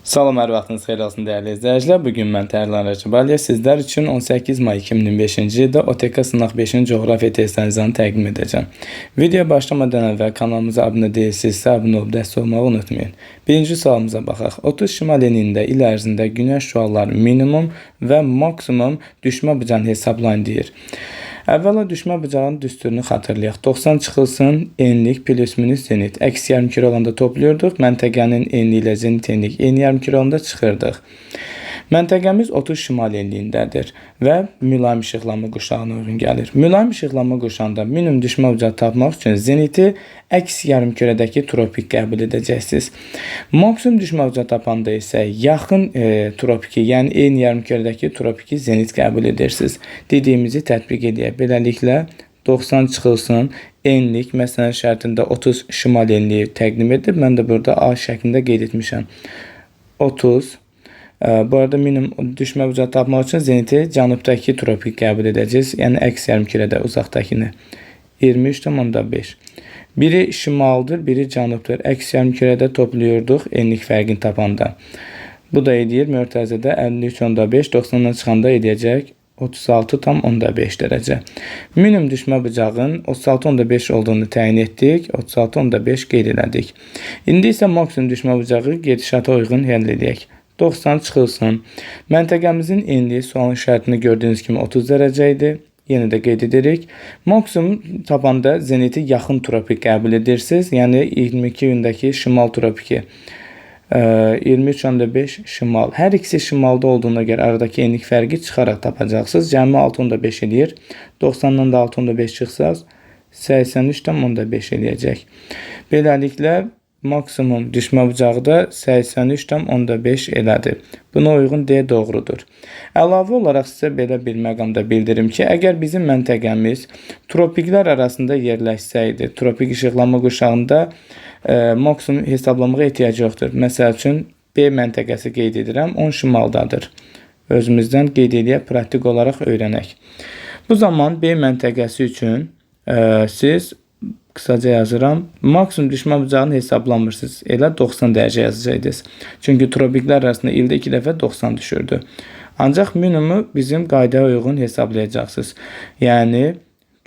Salam, hər vaxtınız xeyir olsun dəyərli izləyicilər. Bugün mən Tərlan Rəcəbəliyev sizlər üçün 18 may 2025-ci ildə OTK Sınaq 5-ci coğrafiya testlərini təqdim edəcəm. Videoya başlamadan əvvəl kanalımıza abunə deyilsinizsə, abunə olub dəstək olmağı unutmayın. Birinci sualımıza baxaq. 30 şimal enliyində il ərzində günəş şüaları minimum və maksimum düşmə bucağını hesablayın deyir. Əvvəla düşmə bucağının düsturunu xatırlayaq. 90 çıxılsın, enlik plus minus zenit. Əks yarımküre olanda toplayırdıq. Məntəqənin enliyi ilə zenit enlik eyni yarımküre olanda çıxırdıq. Məntəqəmiz 30 şimal enliyindədir və mülayim işıqlanma quşağına uyğun gəlir. Mülayim işıqlanma quşağında minimum düşmə bucağı tapmaq üçün zeniti əks yarımkürədəki tropik qəbul edəcəksiniz. Maksimum düşmə bucağı tapanda isə yaxın tropiki, yəni eyni yarımkürədəki tropiki zenit qəbul edirsiniz. Dediyimizi tətbiq edək. Beləliklə 90 çıxılsın, enlik, məsələn şərtində 30 şimal enliyi təqdim edib. Mən də burada A şəklində qeyd etmişəm. 30. Bu arada minimum düşmə bucağı tapmaq üçün zeniti cənubdakı tropik qəbul edəcəyiz. Yəni əks yarımkürədə uzaqdakını. 23,5. Biri şimaldır, biri cənubdur. Əks yarımkürədə toplayırdıq enlik fərqini tapanda. Bu da edir mörtəzədə 53,5, 90-dan çıxanda edəcək 36,5 dərəcə. Minimum düşmə bucağın 36,5 olduğunu təyin etdik. 36,5 qeyd elədik. İndi isə maksimum düşmə bucağı gedişata uyğun həll edək. 90 çıxılsın. Məntəqəmizin enliyi sualın şərtini gördüyünüz kimi 30 dərəcə idi. Yenə də qeyd edirik. Maksimum tapanda zeniti yaxın tropik qəbul edirsiniz. Yəni 22 gündəki şimal tropiki. 23,5 şimal. Hər ikisi şimalda olduğuna görə aradakı enlik fərqi çıxaraq tapacaqsınız. Cəmi 6,5 eləyir. 90-dan da 6,5 çıxsaz 83,5 eləyəcək. Beləliklə maksimum düşmə bucağı da 83,5 elədi. Buna uyğun D doğrudur. Əlavə olaraq sizə belə bir məqamda bildirim ki, əgər bizim məntəqəmiz tropiklər arasında yerləşsəydi, tropik işıqlanma quşağında maksimum hesablamağa ehtiyac yoxdur. Məsəl üçün B məntəqəsi qeyd edirəm, 10 şimaldadır. Özümüzdən qeyd edək, praktik olaraq öyrənək. Bu zaman B məntəqəsi üçün siz qısaca yazıram. Maksimum düşmə bucağını hesablamırsınız. Elə 90 dərəcə yazacaqdınız. Çünki tropiklər arasında ildə 2 dəfə 90 düşürdü. Ancaq minimumu bizim qaydaya uyğun hesablayacaqsınız. Yəni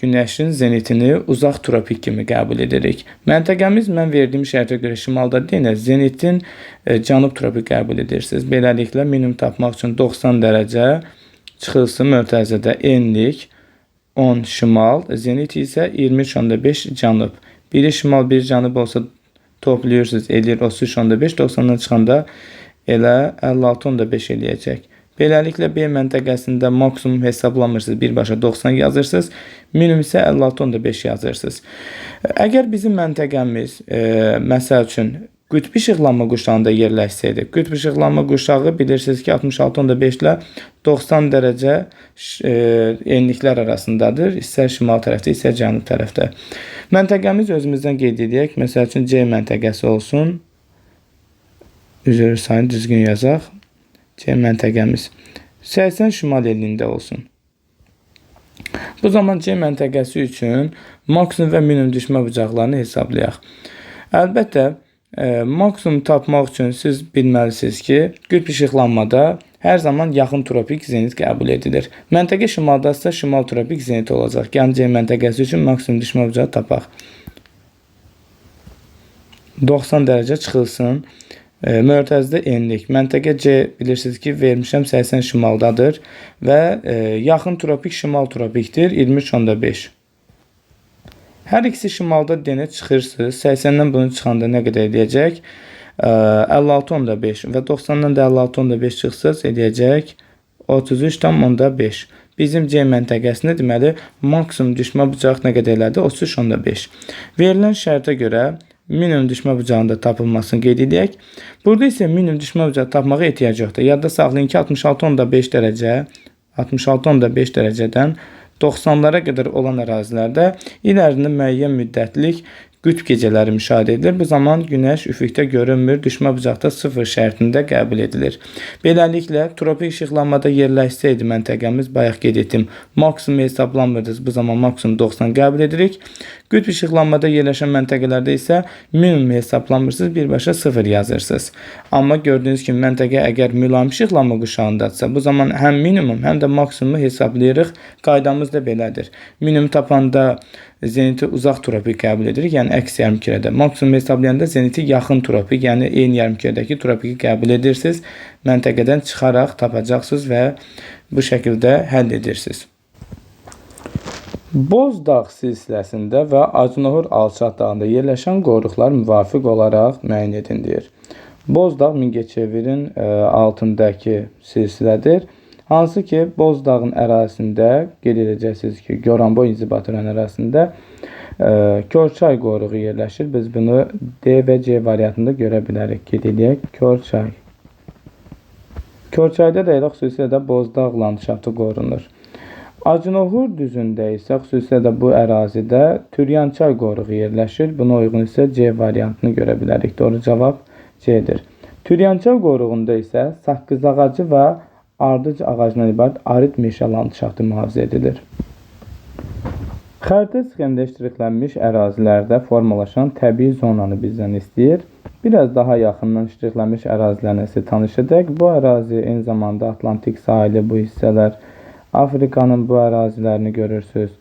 günəşin zenitini uzaq tropik kimi qəbul edirik. Məntəqəmiz mən verdiyim şərtə görə şimalda deyil, zenitin cənub tropik qəbul edirsiniz. Beləliklə minimum tapmaq üçün 90 dərəcə çıxılsın mörtəzədə enlik 10 şimal, zenit isə 23,5 cənub. Biri şimal, biri cənub olsa toplayırsınız, eləyir 33,5, 90-dan çıxanda elə 56,5 eləyəcək. Beləliklə B məntəqəsində maksimum hesablamırsınız, birbaşa 90 yazırsınız, minimum isə 56,5 yazırsınız. Əgər bizim məntəqəmiz, məsəl üçün, qütb işıqlanma quşağında yerləşsəydi, qütb işıqlanma quşağı bilirsiniz ki 66,5 ilə 90 dərəcə enliklər arasındadır. İstər şimal tərəfdə, istər cənub tərəfdə. Məntəqəmiz özümüzdən qeyd edək. Məsəl üçün C məntəqəsi olsun. Üzr sayını düzgün yazaq. C məntəqəmiz 80 şimal enliyində olsun. Bu zaman C məntəqəsi üçün maksimum və minimum düşmə bucaqlarını hesablayaq. Əlbəttə, maksimum tapmaq üçün siz bilməlisiniz ki, qütb işıqlanmada hər zaman yaxın tropik zenit qəbul edilir. Məntəqə şimaldasa şimal tropik zenit olacaq. Yəni C məntəqəsi üçün maksimum düşmə bucağı tapaq. 90 dərəcə çıxılsın. Mörtəzədə enlik. Məntəqə C bilirsiniz ki, vermişəm 80 şimaldadır və yaxın tropik şimal tropikdir 23,5. Hər ikisi şimalda denə çıxırsınız. 80-dən bunu çıxanda nə qədər edəcək? 56,5 və 90-dan da 56,5 çıxsız edəcək 33,5. Bizim C məntəqəsində deməli maksimum düşmə bucağı nə qədər elədi? 33,5. Verilən şərtə görə minimum düşmə bucağında tapılmasını qeyd edək. Burada isə minimum düşmə bucağı tapmağa ehtiyac yoxdur. Yadda saxlayın ki 66,5 dərəcə 66,5 dərəcədən 90'lara qədər olan ərazilərdə il ərzində müəyyən müddətlik qütb gecələri müşahidə edilir. Bu zaman Günəş üfüqdə görünmür, düşmə bucaqda 0 şərtində qəbul edilir. Beləliklə, tropik işıqlanmada yerləşsəydi məntəqəmiz, bayaq qeyd etdim, maksimum hesablanmırdı. Bu zaman maksimum 90 qəbul edirik. Qütb işıqlanmada yerləşən məntəqələrdə isə minimum hesablanmırsınız, birbaşa 0 yazırsınız. Amma gördüyünüz kimi məntəqə əgər mülayim işıqlanma quşağındadırsa, bu zaman həm minimum, həm də maksimumu hesablayırıq. Qaydamız da belədir. Minimum tapanda zeniti uzaq tropik qəbul edirik, yəni əks yarımkürədə. Maksimum hesablayanda zeniti yaxın tropik, yəni eyni yarımkürədəki tropiki qəbul edirsiniz. Məntəqədən çıxaraq tapacaqsınız və bu şəkildə həll edirsiniz. Bozdağ silsiləsində və Acınahur alçaq dağında yerləşən qoruqlar müvafiq olaraq müəyyən edildir. Bozdağ Mingəçevirin altındakı silsilədir. Hansı ki, Bozdağın ərazisində qeyd edəcəksiniz ki, Goranboy inzibati rayon ərazisində Körçay qoruğu yerləşir. Biz bunu D və C variantında görə bilərik. Qeyd edək, Körçay. Körçayda da elə xüsusilə də Bozdağ landşaftı qorunur. Acınahur düzündə isə xüsusilə də bu ərazidə Türyançay qoruğu yerləşir. Buna uyğun isə C variantını görə bilərik. Doğru cavab C-dir. Türyançay qoruğunda isə saqqız ağacı və ardıc ağacından ibarət arid meşə landşaftı mühafizə edilir. Xəritə sxemdə ştrixlənmiş ərazilərdə formalaşan təbii zonanı bizdən istəyir. Biraz daha yaxından ştrixlənmiş ərazilərlə isə tanış edək. Bu ərazi eyni zamanda Atlantik sahili, bu hissələr, Afrikanın bu ərazilərini görürsünüz.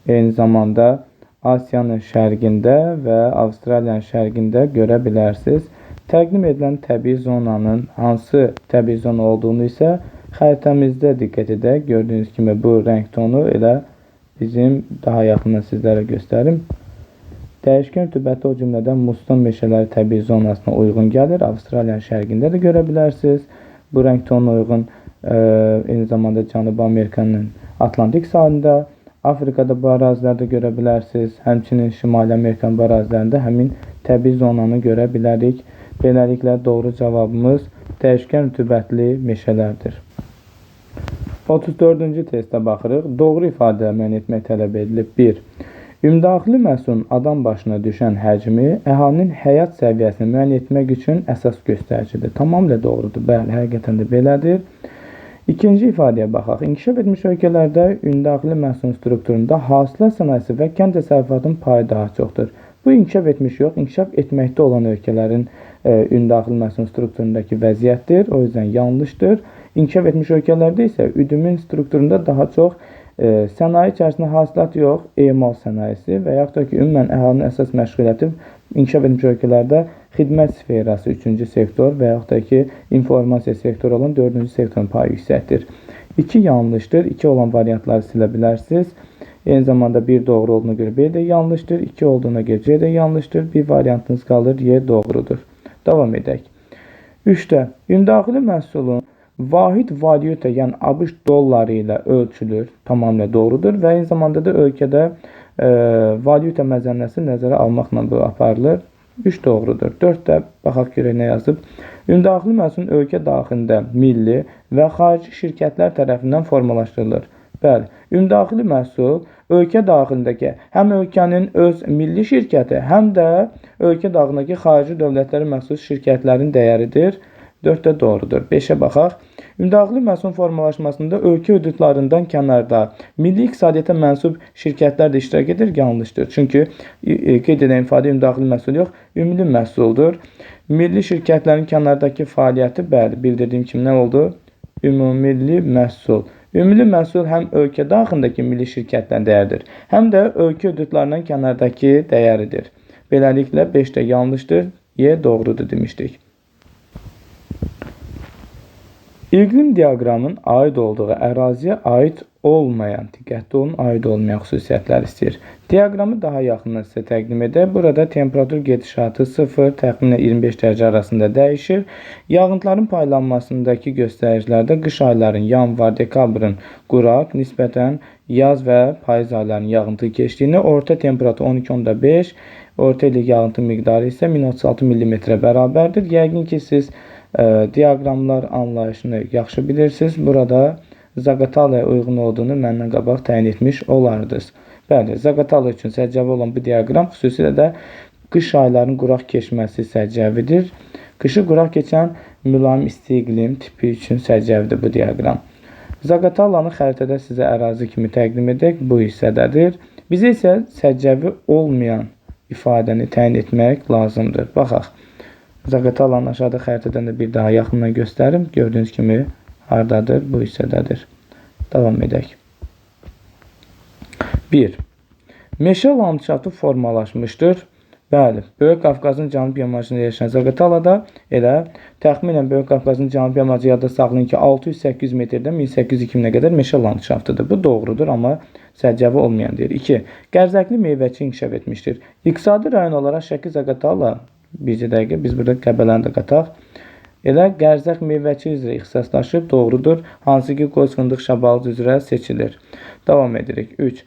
Eyni zamanda Asiyanın şərqində və Avstraliyanın şərqində görə bilərsiniz. Təqdim edilən təbii zonanın hansı təbii zona olduğunu isə xəritəmizdə diqqət edək. Gördüyünüz kimi bu rəng tonu elə bizim daha yaxından sizlərə göstərim. Dəyişkən rütubətli, o cümlədən musson meşələri təbii zonasına uyğun gəlir. Avstraliyanın şərqində də görə bilərsiniz. Bu rəng tonuna uyğun eyni zamanda Cənubi Amerikanın Atlantik sahilində, Afrikada bu ərazilərdə görə bilərsiniz. Həmçinin Şimali Amerikanın bu ərazilərində həmin təbii zonanı görə bilərik. Beləliklə, doğru cavabımız dəyişkən rütubətli meşələrdir. 34-cü testə baxırıq. Doğru ifadə müəyyən etmək tələb edilib. 1. Ümumdaxili məhsulun adam başına düşən həcmi əhalinin həyat səviyyəsini müəyyən etmək üçün əsas göstəricidir. Tamamilə doğrudur. Bəli, həqiqətən də belədir. İkinci ifadəyə baxaq. İnkişaf etmiş ölkələrdə ümumdaxili məhsulun strukturunda hasilat sənayesi və kənd təsərrüfatının payı daha çoxdur. Bu inkişaf etmiş yox, inkişaf etməkdə olan ölkələrin ümumdaxili məhsulun strukturundakı vəziyyətdir. O yüzden yanlışdır. İnkişaf etmiş ölkələrdə isə üdümün strukturunda daha çox sənaye içərisində hasilat yox, emal sənayesi və yaxud da ki, ümumən əhalinin əsas məşğuliyyəti inkişaf etmiş ölkələrdə xidmət sferası 3-cü sektor və yaxud da ki, informasiya sektoru olan 4-cü sektorun payı yüksəkdir. 2 yanlışdır. 2 olan variantları silə bilərsiniz. Eyni zamanda 1 doğru olduğuna görə B də yanlışdır. 2 olduğuna görə C də yanlışdır. Bir variantınız qalır, Y doğrudur. Davam edək. 3-də ümumdaxili məhsulun vahid valyuta, yəni ABŞ dolları ilə ölçülür. Tamamilə doğrudur və eyni zamanda da ölkədə valyuta məzənnəsi nəzərə almaqla bu aparılır. 3 doğrudur. 4 də baxaq görək nə yazıb. Ümumdaxili məhsulun ölkə daxilində milli və xarici şirkətlər tərəfindən formalaşdırılır. Bəli, ümumdaxili məhsul ölkə daxilindəki həm ölkənin öz milli şirkəti, həm də ölkə daxilindəki xarici dövlətlərə məxsus şirkətlərin dəyəridir. 4 də doğrudur. 5-ə baxaq. Ümumdaxili məhsulun formalaşmasında ölkə hüdudlarından kənarda milli iqtisadiyyata mənsub şirkətlər də iştirak edir, yanlışdır. Çünki qeyd edən ifadə ümumdaxili məhsul yox, ümumi məhsuldur. Milli şirkətlərin kənardakı fəaliyyəti, bəli, bildirdiyim kimi nə oldu? Ümumilli məhsul. Ümumi məhsul həm ölkə daxilindəki milli şirkətlərin dəyəridir, həm də ölkə hüdudlarından kənardakı dəyəridir. Beləliklə 5 də yanlışdır, Y doğrudur demişdik. İqlim diaqramının aid olduğu əraziyə aid olmayan, diqqətli olun, aid olmayan xüsusiyyətlər istəyir. Diaqramı daha yaxından sizə təqdim edək. Burada temperatur gedişatı 0, təxminən 25 dərəcə arasında dəyişir. Yağıntıların paylanmasındakı göstəricilərdə qış ayların yanvar, dekabrın quraq, nisbətən yaz və payız aylarının yağıntı keçdiyini, orta temperatur 12,5, orta illik yağıntı miqdarı isə 1036 mm bərabərdir. Yəqin ki, siz diaqramlar anlayışını yaxşı bilirsiniz. Burada Zaqatalaya uyğun olduğunu məndən qabaq təyin etmiş olardınız. Bəli, Zaqatala üçün səciyyəvi olan bu diaqram xüsusilə də Qış aylarının quraq keçməsi səciyyəvidir. Qışı quraq keçən mülayim isti iqlim tipi üçün səciyyəvidir bu diaqram. Zaqatalanı xəritədə sizə ərazi kimi təqdim edək. Bu hissədədir. Bizə isə səciyyəvi olmayan ifadəni təyin etmək lazımdır. Baxaq. Zaqatalanı aşağıda xəritədən də bir daha yaxından göstərim. Gördüyünüz kimi hardadır? Bu hissədədir. Davam edək. 1. Meşə landşaftı formalaşmışdır. Bəli, Böyük Qafqazın cənub yamacında yerləşən Zaqatalada elə təxminən Böyük Qafqazın cənub yamacı yadda saxlayın ki 600-800 metrdən 1800-2000-ə qədər meşə landşaftıdır. Bu doğrudur, amma səciyyəvi olmayan deyir. 2. Qərzəkli meyvəçi inkişaf etmişdir. İqtisadi rayon olaraq Şəki Zaqatala, bircə dəqiqə, biz burada Qəbələni də qataq. Elə qərzək meyvəçi üzrə ixtisaslaşıb, doğrudur. Hansı ki, qoz, fındıq, şabalıd üzrə seçilir. Davam edirik. 3.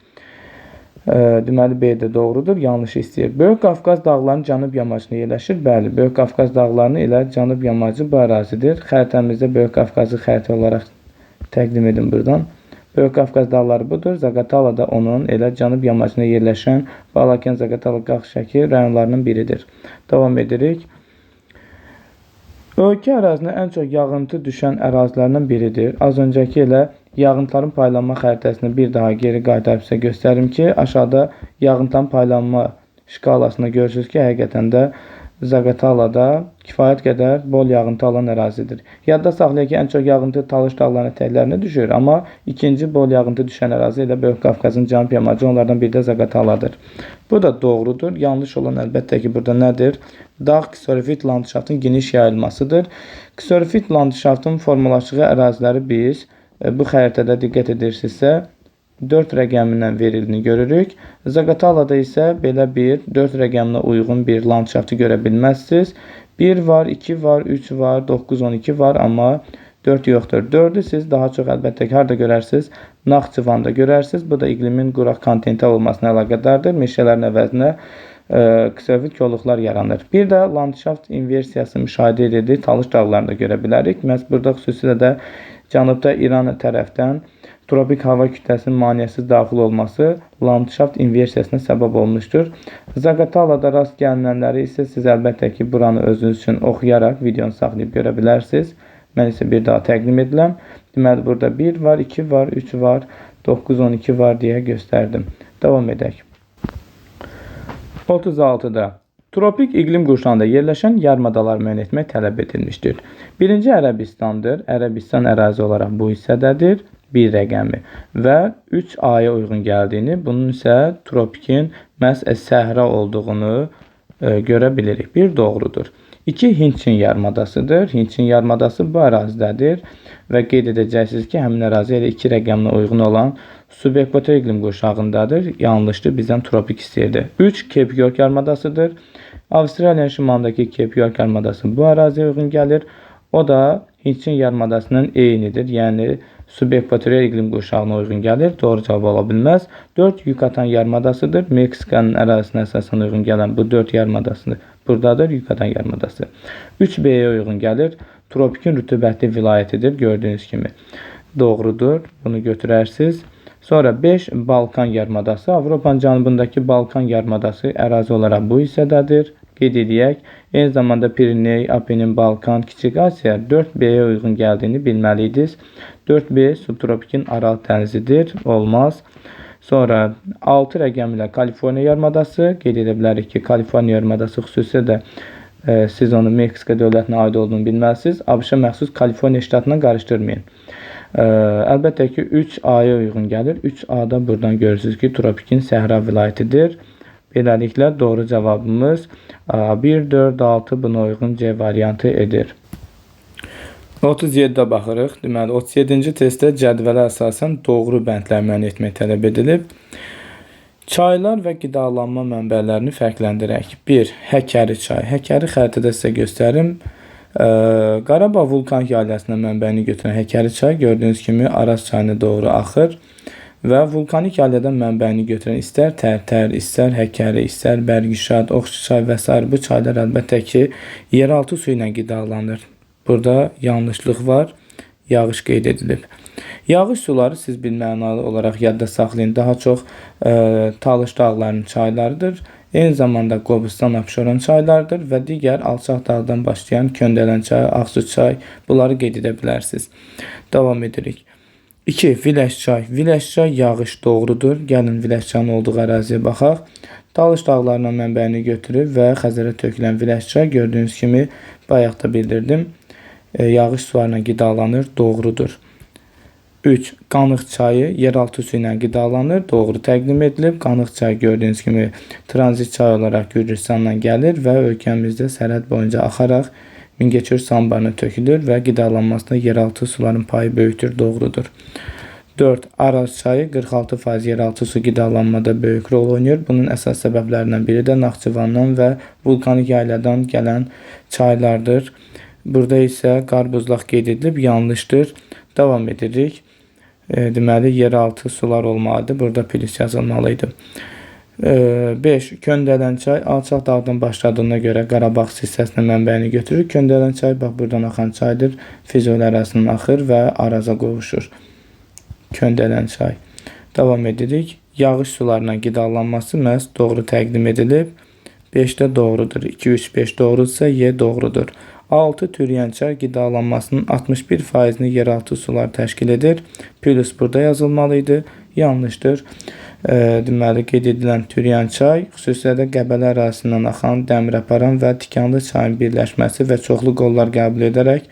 Deməli, B də doğrudur, yanlış istəyir. Böyük Qafqaz dağlarının cənub yamacında yerləşir. Bəli, Böyük Qafqaz dağlarının elə cənub yamacı bu ərazidir. Xəritəmizdə Böyük Qafqazı xəritə olaraq təqdim edin buradan. Böyük Qafqaz dağları budur. Zaqatala da onun elə cənub yamacında yerləşən Balakən, Zaqatala, Qax, Şəki rayonlarının biridir. Davam edirik. Ölkə ərazində ən çox yağıntı düşən ərazilərdən biridir. Az öncəki elə yağıntıların paylanma xəritəsini bir daha geri qaytarıb sizə göstərim ki, aşağıda yağıntıların paylanma şkalasında görürsünüz ki, həqiqətən də Zaqatalada kifayət qədər bol yağıntı alan ərazidir. Yadda saxlayaq ki, ən çox yağıntı Talış dağlarının ətəklərinə düşür, amma ikinci bol yağıntı düşən ərazi elə Böyük Qafqazın cənub yamacı, onlardan biri də Zaqataladır. Bu da doğrudur. Yanlış olan əlbəttə ki, burada nədir? Dağ ksorifit landşaftın geniş yayılmasıdır. Ksorifit landşaftın formalaşdığı əraziləri biz bu xəritədə diqqət edirsinizsə 4 rəqəmindən verildiğini görürük. Zaqatalada isə belə bir 4 rəqəminə uyğun bir landşaftı görə bilməzsiniz. 1 var, 2 var, 3 var, 9, 12 var, amma 4 yoxdur. 4'ü siz daha çox əlbəttə ki, harada görərsiniz? Naxçıvanda görərsiniz. Bu da iqlimin quraq kontenti olmasına əlaqədardır. Meşələrin əvəzinə ksorifit kolluqlar yaranır. Bir də landşaft inversiyası müşahidə edilir. Talış dağlarında görə bilərik. Məhz burada xüsusilə də cənubda İran tərəfdən tropik hava kütləsinin maneəsiz daxil olması landşaft inversiyasına səbəb olmuşdur. Zaqatalada rast gəlinənləri isə siz əlbəttə ki, buranı özünüz üçün oxuyaraq videonu saxlayıb görə bilərsiniz. Mən isə bir daha təqdim ediləm. Deməli, burada 1 var, 2 var, 3 var, 9, 12 var deyə göstərdim. Davam edək. 36-da tropik iqlim qurşağında yerləşən yarımadalar müəyyən etmək tələb edilmişdir. Birinci Ərəbistandır. Ərəbistan ərazi olaraq bu hissədədir. 1 rəqəmi və 3 aya uyğun gəldiyini, bunun isə tropikin məhz səhra olduğunu görə bilirik. 1 doğrudur. 2 Hindçin yarımadasıdır. Hindçin yarımadası bu ərazidədir və qeyd edəcəksiniz ki, həmin ərazi elə 2 rəqəminə uyğun olan subekvator iqlim qurşağındadır. Yanlışdır, bizdən tropik istəyirdi. 3 Cape York yarımadasıdır. Avstraliyanın şimalındakı Cape York yarımadası bu əraziyə uyğun gəlir. O da Hindçin yarımadasının eynidir. Yəni subekvatorial iqlim qurşağına uyğun gəlir. Doğru cavab ola bilməz. 4 Yucatan yarımadasıdır. Meksikanın ərazisinə əsasən uyğun gələn bu 4 yarımadasıdır. Buradadır Yucatan yarımadası. 3 B-yə uyğun gəlir. Tropikin rütubətli vilayətidir. Gördüyünüz kimi doğrudur. Bunu götürərsiniz. Sonra 5 Balkan yarımadası. Avropanın cənubundakı Balkan yarımadası ərazi olaraq bu hissədədir. Qeyd edək. Eyni zamanda Piriney, Apenin, Balkan, Kiçik Asiya 4B-yə uyğun gəldiyini bilməliydiniz. 4B subtropikin Aral dənizidir. Olmaz. Sonra 6 rəqəmi ilə Kaliforniya yarımadası. Qeyd edə bilərik ki, Kaliforniya yarımadası xüsusilə də siz onu Meksika dövlətinə aid olduğunu bilməlisiniz. ABŞ-a məxsus Kaliforniya ştatına qarışdırmayın. Əlbəttə ki, 3A-ya uyğun gəlir. 3A-da buradan görürsünüz ki, tropikin səhra vilayətidir. Beləliklə, doğru cavabımız 1, 4, 6 buna uyğun C variantı edir. 37-də baxırıq. Deməli, 37-ci testdə cədvələ əsasən doğru bəndlər müəyyən etmək tələb edilib. Çaylar və qidalanma mənbələrini fərqləndirək. 1. Həkəri çay. Həkəri xəritədə sizə göstərim. Qarabağ vulkan yaylasına mənbəyini götürən Həkəri çay gördüyünüz kimi Araz çayına doğru axır və vulkanik yayladan mənbəyini götürən istər Tərtər, istər Həkəri, istər Bərgişad, Oxçu çay və s. bu çaylar əlbəttə ki, yeraltı su ilə qidalanır. Burada yanlışlıq var, yağış qeyd edilib. Yağış suları siz bilmənalı olaraq yadda saxlayın, daha çox Talış dağlarının çaylarıdır. Eyni zamanda Qobustan, Abşeron çaylardır və digər alçaq dağdan başlayan Köndələn çayı, Ağsu çay, bunları qeyd edə bilərsiniz. Davam edirik. 2. Viləş çay. Viləş çay yağış doğrudur. Gəlin Viləş çayının olduğu əraziyə baxaq. Talış dağlarından mənbəyini götürür və Xəzərə tökülən Viləş çay gördüyünüz kimi bayaq da bildirdim. Yağış sularına qidalanır, doğrudur. 3. Qanıq çayı yeraltı su ilə qidalanır, doğru təqdim edilib. Qanıq çayı gördüyünüz kimi tranzit çay olaraq Gürcüstandan gəlir və ölkəmizdə sərhəd boyunca axaraq Mingəçevir su anbarına tökülür və qidalanmasında yeraltı suların payı böyükdür, doğrudur. 4. Araz çayı 46% yeraltı su qidalanmada böyük rol oynayır. Bunun əsas səbəblərindən biri də Naxçıvandan və vulkanik yayladan gələn çaylardır. Burada isə qar buzlaq qeyd edilib, yanlışdır. Davam edirik. Deməli, yeraltı sular olmalıdır. Burada plus yazılmalıydı. 5. Köndələn çay alçaq dağdan başladığına görə Qarabağ hissəsinin mənbəyini götürür. Köndələn çay bax buradan axan çaydır. Füzuli ərazisindən axır və Araza qovuşur. Köndələn çay. Davam edirik. Yağış sularına qidalanması məhz doğru təqdim edilib. 5-də doğrudur. 2, 3, 5 doğrudursa Y doğrudur. 6. Türiyən çay qidalanmasının 61%-ni yeraltı sular təşkil edir. Plus burada yazılmalıydı. Yanlışdır. Deməli, qeyd edilən Türiyən çay xüsusilə də Qəbələ ərazisindən axan Dəmirəparan və Tikanlı çayın birləşməsi və çoxlu qollar qəbul edərək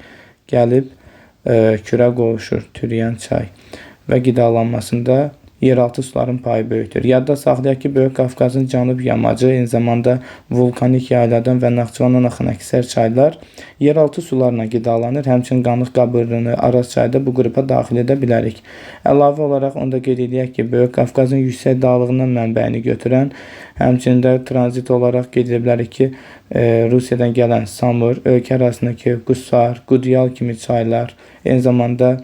gəlib Kürə qovuşur Türiyən çay və qidalanmasında yeraltı suların payı böyükdür. Yadda saxlayaq ki, Böyük Qafqazın cənub yamacı, eyni zamanda vulkanik yayladan və Naxçıvandan axan əksər çaylar yeraltı sularla qidalanır. Həmçinin Qanıq Qabırını, Araz çayı da bu qrupa daxil edə bilərik. Əlavə olaraq onu da qeyd edək ki, Böyük Qafqazın yüksək dağlığından mənbəyini götürən, həmçinin də tranzit olaraq qeyd edə bilərik ki, Rusiyadan gələn Samur, ölkə arasındakı Qusar, Qudyal kimi çaylar, eyni zamanda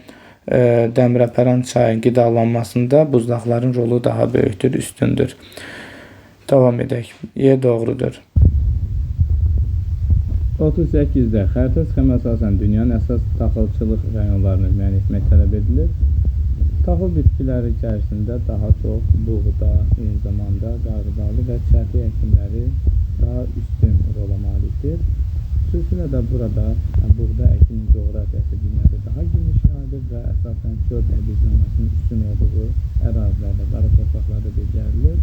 Dəmirəpəran çayın qidalanmasında buzlaqların rolu daha böyükdür, üstündür. Davam edək. Y doğrudur. 38-də xəritə sxemə əsasən dünyanın əsas taxılçılıq rayonlarını müəyyən etmək tələb edilir. Taxıl bitkiləri içərisində daha çox buğda, eyni zamanda qarğıdalı və çəti əkinləri daha üstün rola malikdir. Xüsusilə də burada buğda əkinin coğrafiyası dünyada daha geniş yayılır və əsasən çöl təbii üstün olduğu ərazilərdə, qara torpaqlarda becərilir.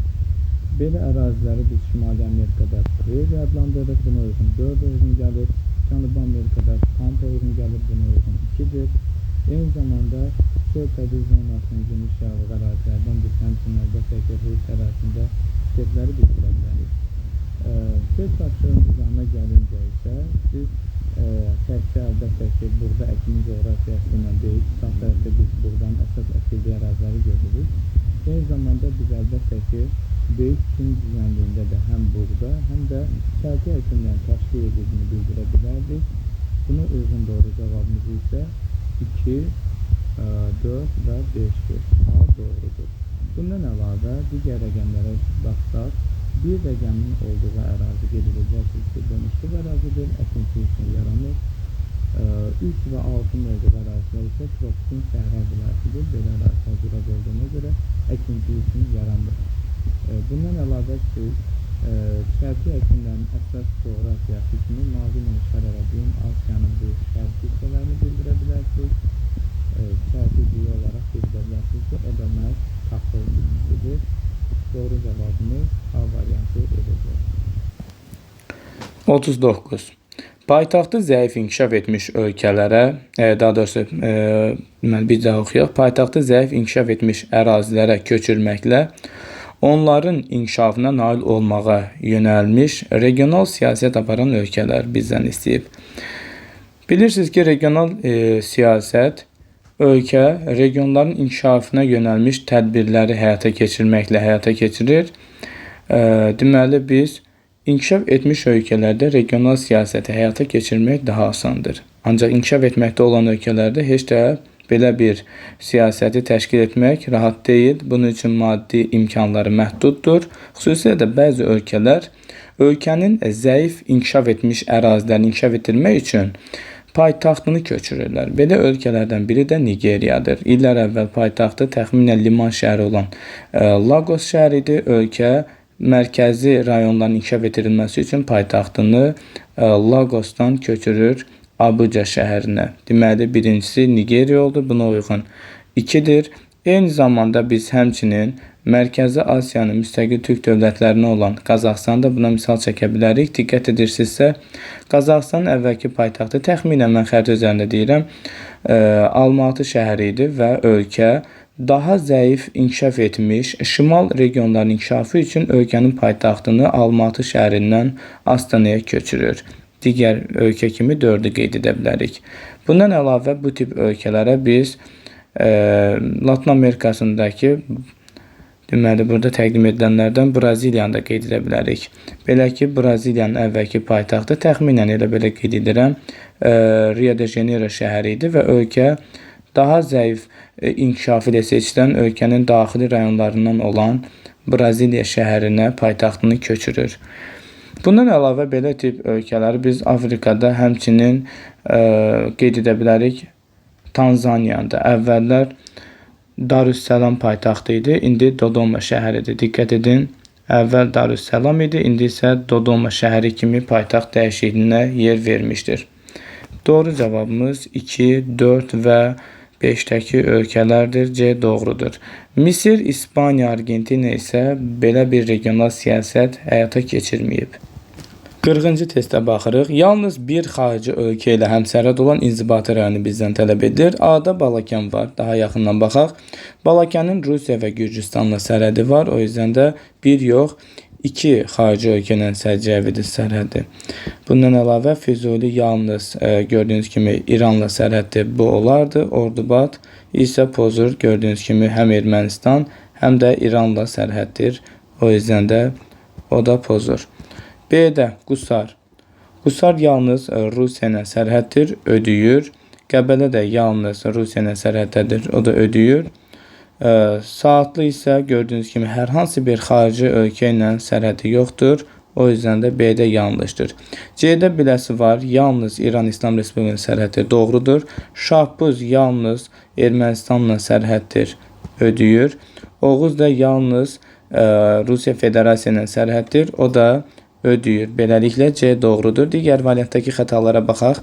Belə əraziləri biz Şimali Amerikada prairie adlandırırıq, buna uyğun 4 uyğun gəlir. Cənubi Amerikada pampa uyğun gəlir, buna uyğun 2-dir. Eyni zamanda çöl təbii zonasının geniş yayılıq ərazilərdən biz həmçinin əlbəttə ki, Rus ərazisində stepləri bildirə bilərik. Söz tapşırığın izahına gəlincə isə biz təkcə əlbəttə ki, burada əkin coğrafiyası ilə deyil, sağ tərəfdə biz buradan əsas əkildiyi əraziləri görürük. Eyni zamanda biz əlbəttə ki, böyük kim düzənliyində də həm buğda, həm də çərti əkinlərin təşkil edildiyini bildirə bilərdik. Buna uyğun doğru cavabımız isə 2, 4 və 5-dir. A doğrudur. Bundan əlavə digər rəqəmlərə baxsaq, bir rəqəmin olduğu ərazi qeyd edəcəksiniz ki, dönüşlük ərazidir, əkinçi üçün yaranır. 3 və 6-nın olduğu ərazilər isə tropikun səhra vilayətidir. Belə ərazilər quraq olduğuna görə əkinçi üçün yaranır. Bundan əlavə siz çərti əkinlərin əsas coğrafiyası kimi mavi ilə işarə edin, Asiyanın bu şərqi hissələrini bildirə bilərsiniz. Çərti deyə olaraq bildirə bilərsiniz ki, o da məhz taxıl bitkisidir. Doğru cavabımız A variantı edəcək. 39. Paytaxtı zəif inkişaf etmiş ölkələrə, daha doğrusu bir daha oxuyaq. Paytaxtı zəif inkişaf etmiş ərazilərə köçürməklə onların inkişafına nail olmağa yönəlmiş regional siyasət aparan ölkələr bizdən istəyib. Bilirsiniz ki, regional siyasət ölkə regionların inkişafına yönəlmiş tədbirləri həyata keçirməklə həyata keçirir. Deməli, biz inkişaf etmiş ölkələrdə regional siyasəti həyata keçirmək daha asandır. Ancaq inkişaf etməkdə olan ölkələrdə heç də belə bir siyasəti təşkil etmək rahat deyil. Bunun üçün maddi imkanları məhduddur. Xüsusilə də bəzi ölkələr ölkənin zəif inkişaf etmiş ərazilərini inkişaf etdirmək üçün paytaxtını köçürürlər. Belə ölkələrdən biri də Nigeriyadır. İllər əvvəl paytaxtı təxminən liman şəhəri olan Lagos şəhəri idi. Ölkə mərkəzi rayonların inkişaf etdirilməsi üçün paytaxtını Lagosdan köçürür Abuja şəhərinə. Deməli, birincisi Nigeriya oldu, buna uyğun 2-dir. Eyni zamanda biz həmçinin Mərkəzi Asiyanın müstəqil türk dövlətlərinə olan Qazaxıstanda buna misal çəkə bilərik. Diqqət edirsinizsə, Qazaxıstanın əvvəlki paytaxtı təxminən mən xəritə üzərində deyirəm, Almatı şəhəri idi və ölkə daha zəif inkişaf etmiş şimal regionlarının inkişafı üçün ölkənin paytaxtını Almatı şəhərindən Astanaya köçürür. Digər ölkə kimi 4-ü qeyd edə bilərik. Bundan əlavə bu tip ölkələrə biz Latın Amerikasındakı, deməli, burada təqdim edilənlərdən Braziliyanı da qeyd edə bilərik. Belə ki, Braziliyanın əvvəlki paytaxtı təxminən elə belə qeyd edirəm, Rio de Janeiro şəhəri idi və ölkə daha zəif inkişaf ilə seçilən ölkənin daxili rayonlarından olan Braziliya şəhərinə paytaxtını köçürür. Bundan əlavə belə tip ölkələri biz Afrikada həmçinin qeyd edə bilərik. Tanzaniyada əvvəllər Darüssəlam paytaxtı idi, indi Dodoma şəhəridir. Diqqət edin, əvvəl Darüssəlam idi, indi isə Dodoma şəhəri kimi paytaxt dəyişikliyinə yer vermişdir. Doğru cavabımız 2, 4 və 5-dəki ölkələrdir. C doğrudur. Misir, İspaniya, Argentina isə belə bir regional siyasət həyata keçirməyib. 40-cı testə baxırıq. Yalnız bir xarici ölkə ilə həmsərhəd olan inzibati rayonu bizdən tələb edilir. A-da Balakən var. Daha yaxından baxaq. Balakənin Rusiya və Gürcüstanla sərhədi var. O yüzden də bir yox, 2 xarici ölkənin Səciyyəvidir sərhədi. Bundan əlavə Füzuli yalnız gördüyünüz kimi İranla sərhəddir. Bu olardı. Ordubad isə Pozur gördüyünüz kimi həm Ermənistan, həm də İranla sərhəddir. O yüzden də o da Pozur. B-də Qusar. Qusar yalnız Rusiya ilə sərhəddir, ödəyir. Qəbələ də yalnız Rusiya ilə sərhəddədir, o da ödəyir. Saatlı isə gördüyünüz kimi hər hansı bir xarici ölkə ilə sərhədi yoxdur. O yüzden də B-də yanlışdır. C-də Biləsi var, yalnız İran İslam Respublikasının sərhəddir, doğrudur. Şahbuz yalnız Ermənistanla sərhəddir, ödəyir. Oğuz da yalnız Rusiya Federasiya ilə sərhəddir, o da ödəyir. Beləliklə C doğrudur. Digər variantdakı xətalara baxaq.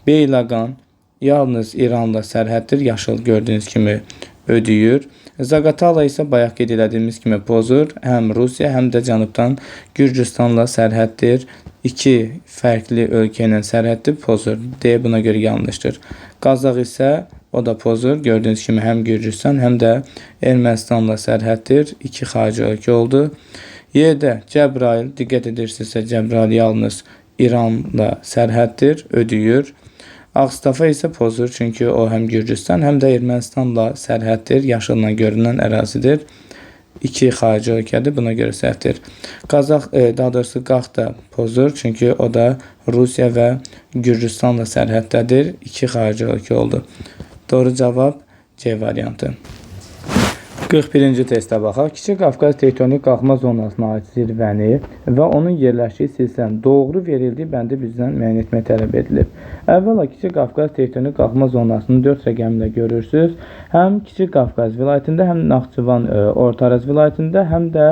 Beyləqan yalnız İranla sərhəddir. Yaşıl gördüyünüz kimi ödəyir. Zaqatala isə bayaq qeyd etdiyimiz kimi Pozur həm Rusiya, həm də cənubdan Gürcüstanla sərhəddir. 2 fərqli ölkə ilə sərhəddir. Pozur. D buna görə yanlışdır. Qazax isə o da Pozur. Gördüyünüz kimi həm Gürcüstan, həm də Ermənistanla sərhəddir. 2 xarici ölkə oldu. Y-də Cəbrayıl, diqqət edirsinizsə Cəbrayıl yalnız İranla sərhəddir, ödəyir. Ağstafa isə Pozur, çünki o həm Gürcüstan, həm də Ermənistanla sərhəddir, yaşılla görünən ərazidir. 2 xarici ölkədir, buna görə səhvdir. Qazax, daha doğrusu Qax da Pozur, çünki o da Rusiya və Gürcüstanla sərhəddədir. 2 xarici ölkə oldu. Doğru cavab C variantı. 41-ci testə baxaq. Kiçik Qafqaz tektonik qalxma zonasına aid zirvəni və onun yerləşdiyi silsilənin doğru verildiyi bəndi bizdən müəyyən etmək tələb edilib. Əvvəla Kiçik Qafqaz tektonik qalxma zonasını 4 rəqəmlə görürsünüz. Həm Kiçik Qafqaz vilayətində, həm Naxçıvan Orta Araz vilayətində, həm də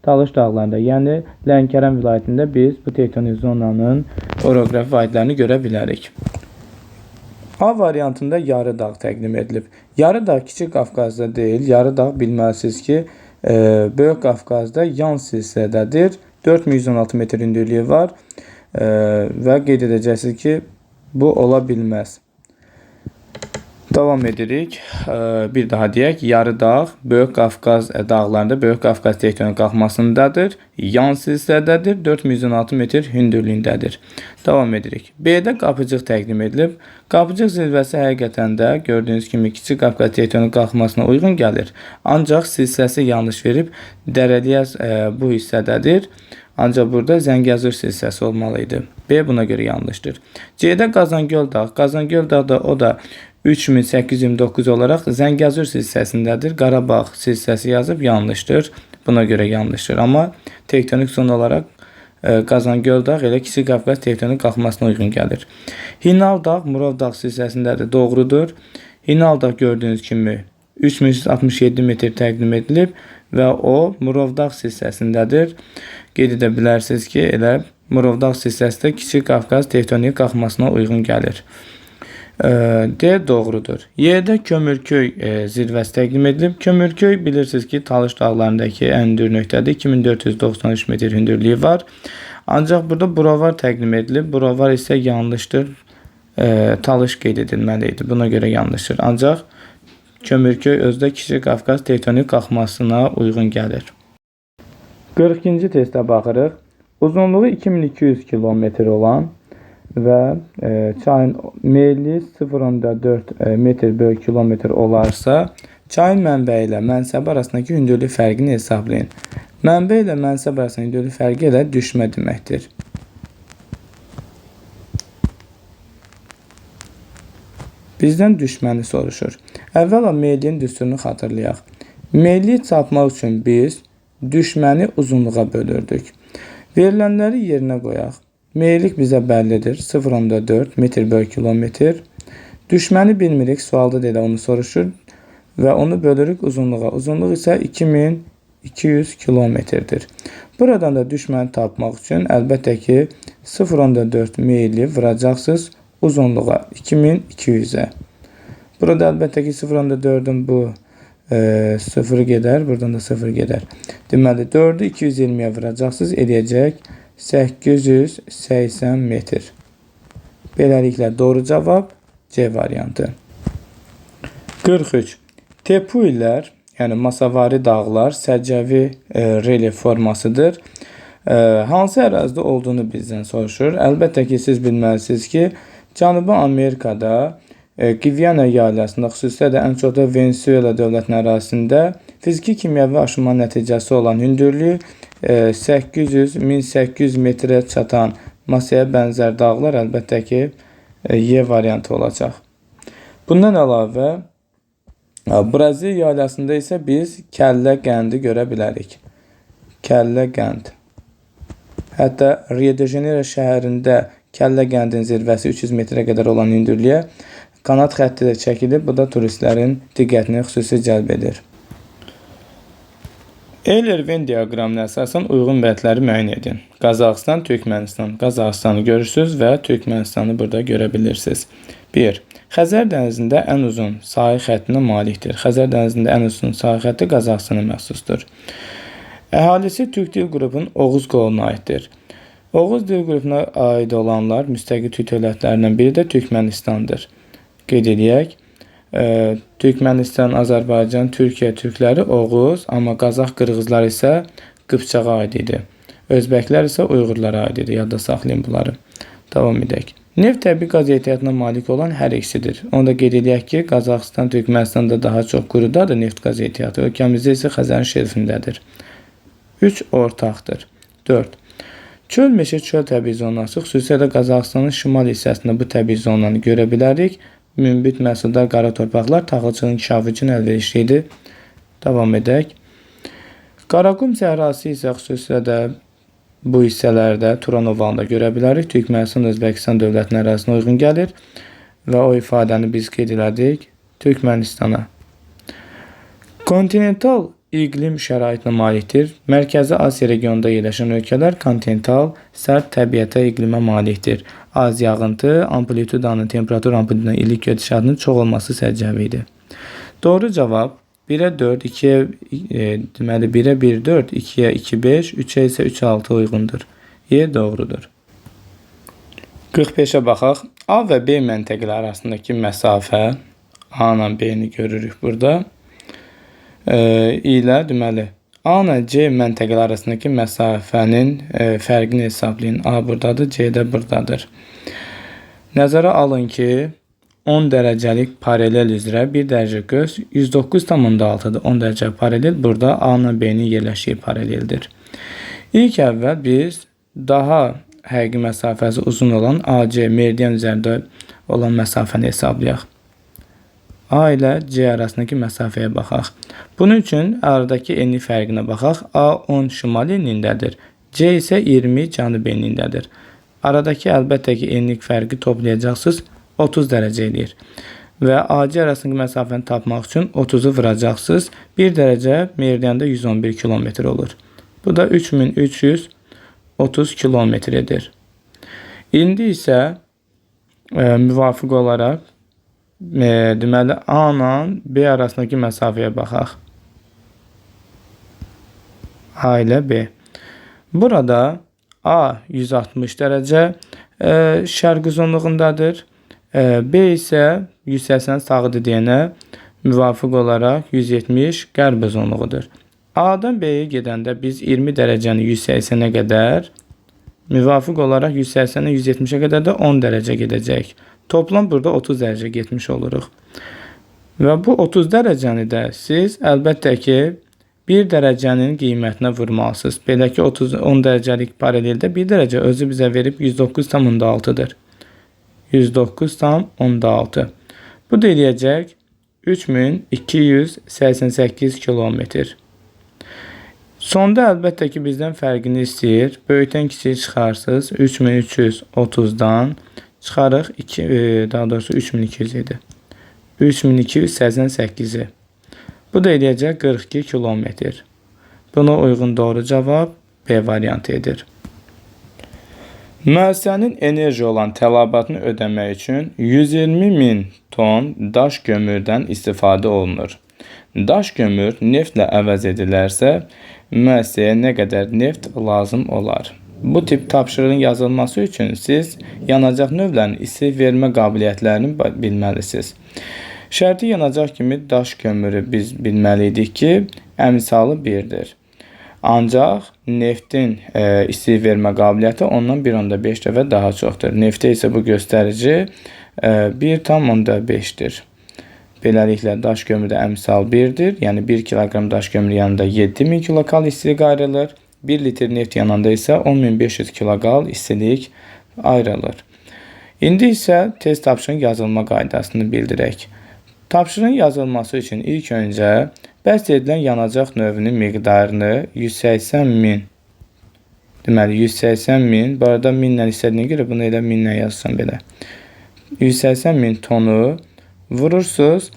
Talış dağlarında, yəni Lənkəran vilayətində biz bu tektonik zonanın oroqrafi vahidlərini görə bilərik. A variantında yarı dağ təqdim edilib. Yarı dağ Kiçik Qafqazda deyil. Yarı dağ bilməlisiniz ki, Böyük Qafqazda yan silsilədədir. 4116 metr hündürlüyü var və qeyd edəcəksiniz ki, bu ola bilməz. Davam edirik. Bir daha deyək. Yarı dağ Böyük Qafqaz dağlarında Böyük Qafqaz tektonik qalxmasındadır. Yan silsilədədir. 4116 metr hündürlüyündədir. Davam edirik. B-də Qapıcıq təqdim edilib. Qapıcıq zirvəsi həqiqətən də gördüyünüz kimi Kiçik Qafqaz tektonik qalxmasına uyğun gəlir. Ancaq silsiləsi yanlış verib. Dərəliyəz bu hissədədir. Ancaq burada Zəngəzur silsiləsi olmalıydı. B buna görə yanlışdır. C-də Qazangöl dağ. Qazangöl dağ da o da 3829 olaraq Zəngəzur silsiləsindədir. Qarabağ silsiləsi yazıb yanlışdır. Buna görə yanlışdır. Amma tektonik zona olaraq Qazangöl dağ elə Kiçik Qafqaz tektonik qalxmasına uyğun gəlir. Hinal dağ Murov dağ silsiləsindədir. Doğrudur. Hinal dağ gördüyünüz kimi 3167 metr təqdim edilib və o Murovdağ hissəsindədir. Qeyd edə bilərsiniz ki, elə Murovdağ hissəsi də Kiçik Qafqaz tektonik qalxmasına uyğun gəlir. D doğrudur. Y-də Kömürköy zirvəsi təqdim edilib. Kömürköy bilirsiniz ki, Talış dağlarındakı ən hündür nöqtədir. 2493 metr hündürlüyü var. Ancaq burada Buravar təqdim edilib. Buravar isə yanlışdır. Talış qeyd edilməli idi. Buna görə yanlışdır. Ancaq Kömürköy özdə Kiçik Qafqaz tektonik qalxmasına uyğun gəlir. 42-ci testə baxırıq. Uzunluğu 2200 kilometr olan və çayın meyli 0.4 metr bölü kilometr olarsa, çayın mənbəyi ilə mənsəbi arasındakı hündürlük fərqini hesablayın. Mənbə ilə mənsəb arasındakı hündürlük fərqi ilə düşmə deməkdir. Bizdən düşməni soruşur. Əvvəla meyliyin düsturunu xatırlayaq. Meyliyi çarpmaq üçün biz düşməni uzunluğa bölürdük. Verilənləri yerinə qoyaq. Meyillik bizə bəllidir. 0.4 metr bölü kilometr. Düşməni bilmirik. Sualda da elə onu soruşur. Və onu bölürük uzunluğa. Uzunluq isə 2200 kilometrdir. Buradan da düşməni tapmaq üçün əlbəttə ki 0.4 meyilli vuracaqsınız uzunluğa 2200'ə. Burada əlbəttə ki 0.4'ün bu 0 gedər. Buradan da 0 gedər. Deməli 4'ü 220'yə vuracaqsınız. Eləyəcək 880 metr. Beləliklə doğru cavab C variantı. 43. Tepuilər, yəni masavari dağlar səciyyəvi relyef formasıdır. Hansı ərazidə olduğunu bizdən soruşur. Əlbəttə ki siz bilməlisiniz ki, Cənubi Amerikada Gviana yaylasında, xüsusilə də ən çox da Venezuela dövlətinin ərazisində fiziki kimyəvi aşınma nəticəsi olan hündürlüyü 800-1800 metrə çatan masaya bənzər dağlar əlbəttə ki Y variantı olacaq. Bundan əlavə Brazil yaylasında isə biz Kəllə qəndi görə bilərik. Kəllə qənd. Hətta Rio de Janeiro şəhərində Kəllə qəndin zirvəsi 300 metrə qədər olan hündürlüyə kanat xətti də çəkilib. Bu da turistlərin diqqətini xüsusi cəlb edir. Euler-Venn diaqramına əsasən uyğun vəhdləri müəyyən edin. Qazaxıstan, Türkmənistan. Qazaxıstanı görürsünüz və Türkmənistanı burada görə bilirsiniz. 1. Xəzər dənizində ən uzun sahil xəttinə malikdir. Xəzər dənizində ən uzun sahil xətti Qazaxıstana məxsusdur. Əhalisi Türk dil qrupunun Oğuz qoluna aiddir. Oğuz dil qrupuna aid olanlar müstəqil Türk dövlətlərindən biri də Türkmənistandır. Qeyd edək. Türkmənistan, Azərbaycan, Türkiyə türkləri Oğuz, amma Qazax, Qırğızlar isə Qıpçağa aid idi. Özbəklər isə Uyğurlara aid idi. Yadda saxlayın bunları. Davam edək. Neft təbii qaz ehtiyatına malik olan hər ikisidir. Onu da qeyd edək ki, Qazaxıstan, Türkmənistanda daha çox qurudadır neft qaz ehtiyatı. Ölkəmizdə isə Xəzərin şerifindədir. 3. Ortaqdır. 4. Çöl meşə çöl təbii zonası, xüsusilə də Qazaxıstanın şimal hissəsində bu təbii zonanı görə bilərik. Münbit məhsuldar qara torpaqlar taxılçılığın inkişafı üçün əlverişlidir. Davam edək. Qaraqum səhrası isə xüsusilə də bu hissələrdə Turan ovalında görə bilərik. Türkmənistan, Özbəkistan dövlətinin ərazisinə uyğun gəlir və o ifadəni biz qeyd elədik Türkmənistana. Kontinental iqlim şəraitinə malikdir. Mərkəzi Asiya regionunda yerləşən ölkələr kontinental sərt təbiətə iqlimə malikdir. Az yağıntı, amplitudanın, temperatur amplitudanın, illik gedişatının çox olması səciyyəvidir. Doğru cavab 1'ə 4, 2'ə deməli 1'ə 1, 4, 2'ə 2, 5, 3'ə isə 3, 6 uyğundur. Y doğrudur. 45'ə baxaq. A və B məntəqələri arasındakı məsafə, A ilə B-ni görürük burada. ilə deməli A ilə C məntəqələri arasındakı məsafənin fərqini hesablayın. A buradadır, C də buradadır. Nəzərə alın ki 10 dərəcəlik paralel üzrə 1 dərəcə göz 109,6-dır. 10 dərəcə paralel burada A ilə B-nin yerləşdiyi paraleldir. İlk əvvəl biz daha həqiqi məsafəsi uzun olan AC meridian üzərində olan məsafəni hesablayaq. A ilə C arasındakı məsafəyə baxaq. Bunun üçün aradakı enlik fərqinə baxaq. A 10 şimal enliyindədir. C isə 20 cənub enliyindədir. Aradakı əlbəttə ki enlik fərqi toplayacaqsınız 30 dərəcə eləyir. və AC arasındakı məsafəni tapmaq üçün 30-u vuracaqsınız. 1 dərəcə meridyanda 111 kilometr olur. Bu da 3330 kilometr edir. İndi isə müvafiq olaraq deməli A ilə B arasındakı məsafəyə baxaq. A ilə B. Burada A 160 dərəcə şərq uzunluğundadır. B isə 180 sağıdır deyənə müvafiq olaraq 170 qərb uzunluğudur. A-dan B-yə gedəndə biz 20 dərəcəni 180-ə qədər, müvafiq olaraq 180-ə 170-ə qədər də 10 dərəcə gedəcək. Toplam burada 30 dərəcə getmiş oluruq. Və bu 30 dərəcəni də siz əlbəttə ki 1 dərəcənin qiymətinə vurmalısınız. Belə ki 10 dərəcəlik paraleldə 1 dərəcə özü bizə verib 109,6-dır. 109,6. Bu da eləyəcək 3288 kilometr. Sonda əlbəttə ki bizdən fərqini istəyir. Böyükdən kiçiyi çıxarsınız. 3330-dan çıxarıq. Daha doğrusu 3200 idi. 3288-i. Bu da eləyəcək 42 kilometr. Buna uyğun doğru cavab B variantı edir. Müəssisənin enerji olan tələbatını ödəmək üçün 120.000 ton daş kömürdən istifadə olunur. Daş kömür neftlə əvəz edilərsə, müəssisəyə nə qədər neft lazım olar? Bu tip tapşırığın yazılması üçün siz yanacaq növlərinin istilik vermə qabiliyyətlərini bilməlisiniz. Şərti yanacaq kimi daş kömürü biz bilməliydik ki, əmsalı 1-dir. Ancaq neftin istilik vermə qabiliyyəti ondan 1,5 dəfə daha çoxdur. Neftdə isə bu göstərici 1,5-dir. Beləliklə daş kömürdə əmsal 1-dir. Yəni 1 kiloqram daş kömür yanında 7000 kilokal istilik ayrılır. 1 litr neft yanında isə 10.500 kilokal istilik ayrılır. İndi isə test tapşırığının yazılma qaydasını bildirək. Tapşırığın yazılması üçün ilk öncə bəhs edilən yanacaq növünün miqdarını 180.000, deməli 180.000, bu arada 1000 ilə istədiyinə görə bunu elə 1000 ilə yazsam belə. 180.000 tonu vurursunuz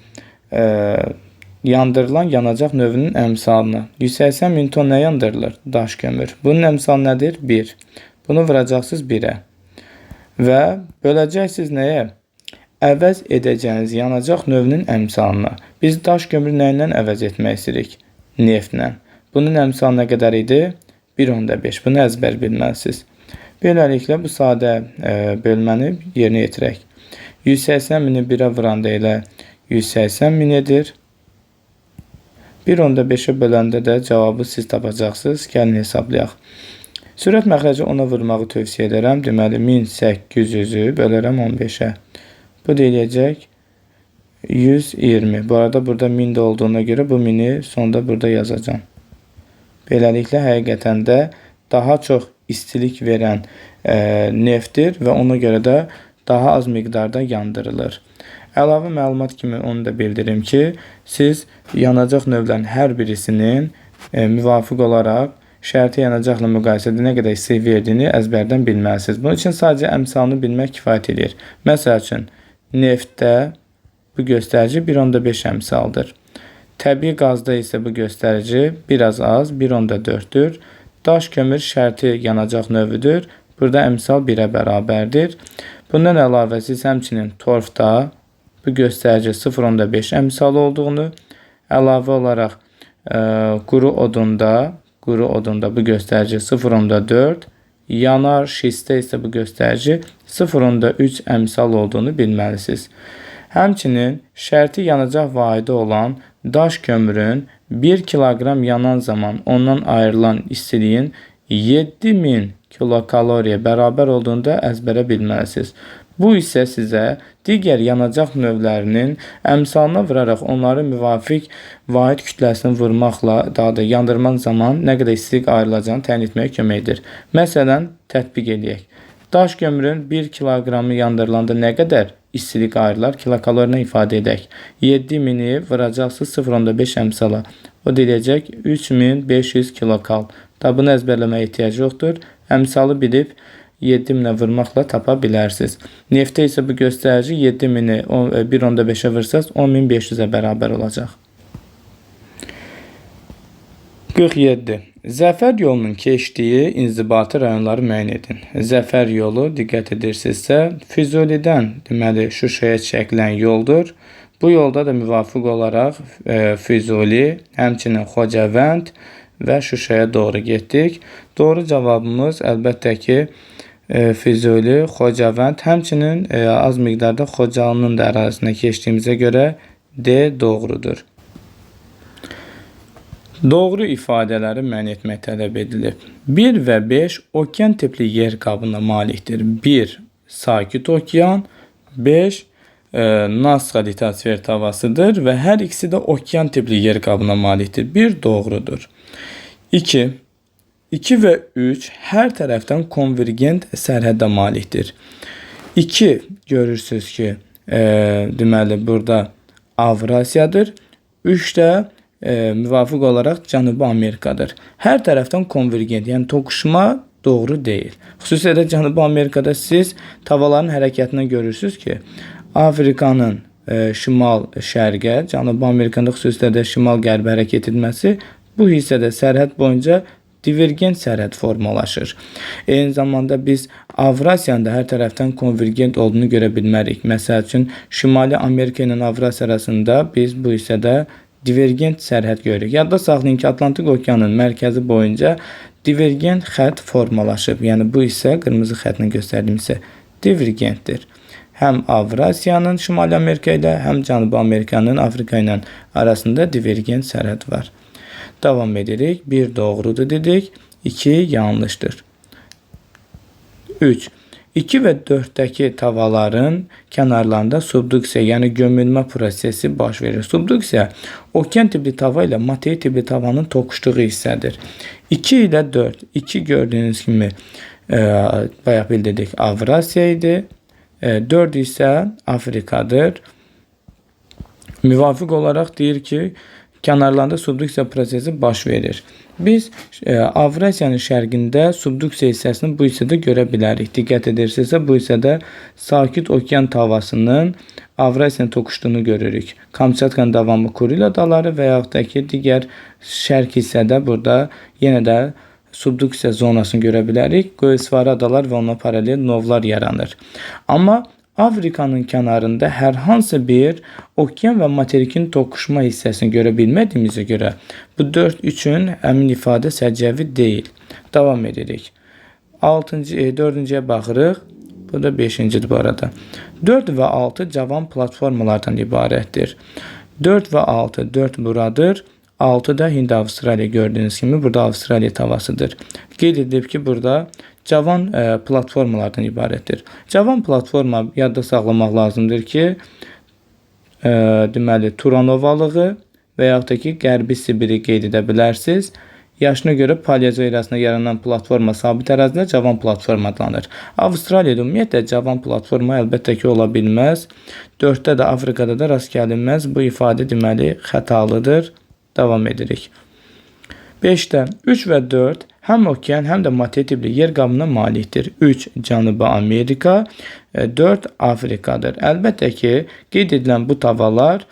yandırılan yanacaq növünün əmsalını. 180.000 ton nə yandırılır? Daş kömür. Bunun əmsalı nədir? 1. Bunu vuracaqsınız 1-ə. Və böləcəksiniz nəyə? Əvəz edəcəyiniz yanacaq növünün əmsalına. Biz daş kömürü nə ilə əvəz etmək istəyirik? Neftlə. Bunun əmsalı nə qədər idi? 1,5. Bunu əzbər bilməlisiniz. Beləliklə bu sadə bölməni yerinə yetirək. 180.000-i 1-ə vuranda elə 180.000 edir. 1,5-ə böləndə də cavabı siz tapacaqsınız. Gəlin hesablayaq. Sürət məxrəci 10-a vurmağı tövsiyə edərəm. Deməli 1800-ü bölərəm 15-ə. Bu deyiləcək 120. Bu arada burada 1000 olduğuna görə bu 1000-i sonda burada yazacağım. Beləliklə həqiqətən də daha çox istilik verən neftdir və ona görə də daha az miqdarda yandırılır. Əlavə məlumat kimi onu da bildirim ki, siz yanacaq növlərinin hər birisinin müvafiq olaraq şərti yanacaqla müqayisədə nə qədər istilik verdiyini əzbərdən bilməlisiniz. Bunun üçün sadəcə əmsalını bilmək kifayət edir. Məsəl üçün, neftdə bu göstərici 1,5 əmsaldır. Təbii qazda isə bu göstərici biraz az 1,4-dür. Daş kömür şərti yanacaq növüdür. Burada əmsal 1-ə bərabərdir. Bundan əlavə siz həmçinin torfda bu göstərici 0,5 əmsal olduğunu, əlavə olaraq quru odunda bu göstərici 0,4, yanar şistdə isə bu göstərici 0,3 əmsal olduğunu bilməlisiniz. Həmçinin şərti yanacaq vahidi olan daş kömürün 1 kiloqram yanan zaman ondan ayrılan istiliyin 7000 kilokaloriyə bərabər olduğunu da əzbərə bilməlisiniz. Bu isə sizə digər yanacaq növlərinin əmsalına vuraraq onların müvafiq vahid kütləsini vurmaqla daha da yandırman zaman nə qədər istilik ayrılacağını təyin etməyə kömək edir. Məsələn, tətbiq edək. Daş kömürün 1 kiloqramı yandırılanda nə qədər istilik ayrılar? Kilokaloriyla ifadə edək. 7000-i vuracaqsınız 0,5 əmsala. O deyəcək 3500 kilokal. Da bunu əzbərləməyə ehtiyac yoxdur. Əmsalı bilib 7000-ə vurmaqla tapa bilərsiniz. Neftə isə bu göstərici 7000-i 1.5-ə vursanız 10.500-ə bərabər olacaq. 47. Zəfər yolunun keçdiyi inzibati rayonları müəyyən edin. Zəfər yolu, diqqət edirsinizsə, Füzulidən, deməli, Şuşaya çəkilən yoldur. Bu yolda da müvafiq olaraq Füzuli, həmçinin Xocavənd və Şuşaya doğru getdik. Doğru cavabımız əlbəttə ki, Füzuli, Xocavənd, həmçinin az miqdarda Xocalının da ərazisinə keçdiyimizə görə D doğrudur. Doğru ifadələri müəyyən etmək tələb edilib. 1 və 5 okean tipli yer qabına malikdir. 1. Sakit okean, 5. Nazca litosfer tavasıdır və hər ikisi də okean tipli yer qabına malikdir. 1 doğrudur. 2. 2 və 3 hər tərəfdən konvergent sərhəddə malikdir. 2 görürsünüz ki, deməli burada Avrasiyadır. 3 də müvafiq olaraq Cənubi Amerikadır. Hər tərəfdən konvergent, yəni toqquşma doğru deyil. Xüsusilə də Cənubi Amerikada siz tavalarının hərəkətindən görürsünüz ki, Afrikanın şimal-şərqə, Cənubi Amerikada xüsusilə də şimal-qərbə hərəkət etməsi bu hissədə sərhəd boyunca divergent sərhəd formalaşır. Eyni zamanda biz Avrasiyanın da hər tərəfdən konvergent olduğunu görə bilmərik. Məsəl üçün, Şimali Amerika ilə Avrasiya arasında biz bu hissədə divergent sərhəd görürük. Yadda saxlayın ki, Atlantik okeanın mərkəzi boyunca divergent xətt formalaşıb. Yəni bu isə qırmızı xətlə göstərdiyim isə divergentdir. Həm Avrasiyanın Şimali Amerika ilə, həm Cənubi Amerikanın Afrika ilə arasında divergent sərhəd var. Davam edirik. 1 doğrudur dedik. 2 yanlışdır. 3. 2 və 4-dəki tavaların kənarlarında subduksiya, yəni gömülmə prosesi baş verir. Subduksiya, okean tipli tava ilə materi tipli tavanın toqquşduğu hissədir. 2 ilə 4, 2 gördüyünüz kimi bayaq bildirdik Avrasiya idi. 4 isə Afrikadır. Müvafiq olaraq deyir ki, kənarlarında subduksiya prosesi baş verir. Biz Avrasiyanın şərqində subduksiya hissəsini bu hissədə görə bilərik. Diqqət edirsinizsə, bu hissədə sakit okean tavasının Avrasiyanın toqquşduğunu görürük. Kamçatkanın davamı Kuril adaları və yaxud da ki, digər şərq hissədə burada yenə də subduksiya zonasını görə bilərik. Qoyusvari adalar və ona paralel novlar yaranır. Amma Afrikanın kənarında hər hansı bir okean və materikin toqquşma hissəsini görə bilmədiyimizə görə bu 4 üçün həmin ifadə səciyyəvi deyil. Davam edirik. 4-cüyə baxırıq. Bu da 5-cidir bu arada. 4 və 6 cavan platformalardan ibarətdir. 4 və 6, 4 buradır. 6 da Hind-Avstraliya gördüyünüz kimi burada Avstraliya tavasıdır. Qeyd edilib ki, burada cavan platformalardan ibarətdir. Cavan platforma yadda saxlamaq lazımdır ki, deməli Turanovalığı və yaxud da ki, Qərbi Sibiri qeyd edə bilərsiniz. Yaşına görə paleozoerasında yaranan platforma sabit ərazilər cavan platforma adlanır. Avstraliyada ümumiyyətlə cavan platforma əlbəttə ki, ola bilməz. 4-də də Afrikada da rast gəlinməz. Bu ifadə deməli xətalıdır. Davam edirik. 5-də 3 və 4 həm okean, həm də materi tipli yer qabına malikdir. 3 Cənubi Amerika, 4 Afrikadır. Əlbəttə ki, qeyd edilən bu tavalar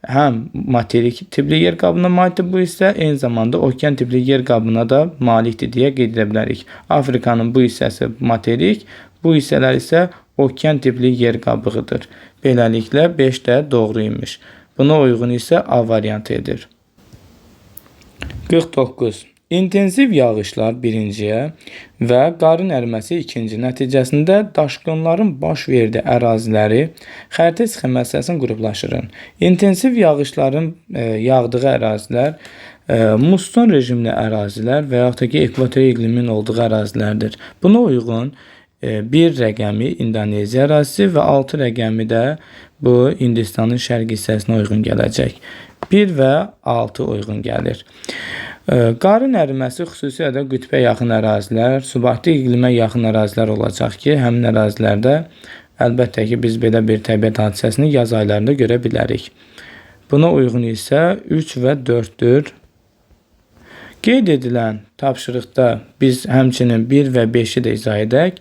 həm materik tipli yer qabına malikdir bu hissə, eyni zamanda okean tipli yer qabına da malikdir deyə qeyd edə bilərik. Afrikanın bu hissəsi materik, bu hissələr isə okean tipli yer qabığıdır. Beləliklə 5 də doğru imiş. Buna uyğun isə A variantı edir. 49. İntensiv yağışlar birinciyə və qarın əriməsi ikinci nəticəsində daşqınların baş verdiyi əraziləri xəritə sxeması əsasında qruplaşdırın. İntensiv yağışların yağdığı ərazilər musson rejimli ərazilər və yaxud da ki, ekvator iqlimin olduğu ərazilərdir. Buna uyğun 1 rəqəmi İndoneziya ərazisi və 6 rəqəmi də bu Hindistanın şərq hissəsinə uyğun gələcək. 1 və 6 uyğun gəlir. Qarın əriməsi xüsusilə də qütbə yaxın ərazilər, subarktik iqlimə yaxın ərazilər olacaq ki, həmin ərazilərdə əlbəttə ki, biz belə bir təbiət hadisəsini yaz aylarında görə bilərik. Buna uyğun isə 3 və 4-dür. Qeyd edilən tapşırıqda biz həmçinin 1 və 5-i də izah edək.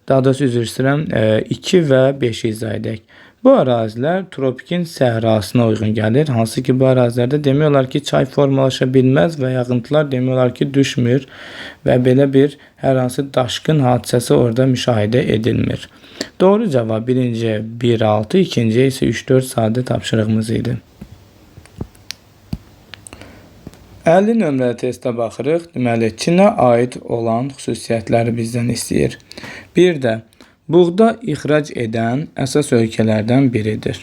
Daha doğrusu üzr istəyirəm, 2 və 5-i izah edək. Bu ərazilər tropikin səhrasına uyğun gəlir. Hansı ki, bu ərazilərdə demək olar ki, çay formalaşa bilməz və yağıntılar demək olar ki, düşmür və belə bir hər hansı daşqın hadisəsi orada müşahidə edilmir. Doğru cavab birinci 1-6, ikinci isə 3-4 sadə tapşırığımız idi. 50 nömrəli testə baxırıq. Deməli, Çinə aid olan xüsusiyyətləri bizdən istəyir. Bir də, buğda ixrac edən əsas ölkələrdən biridir.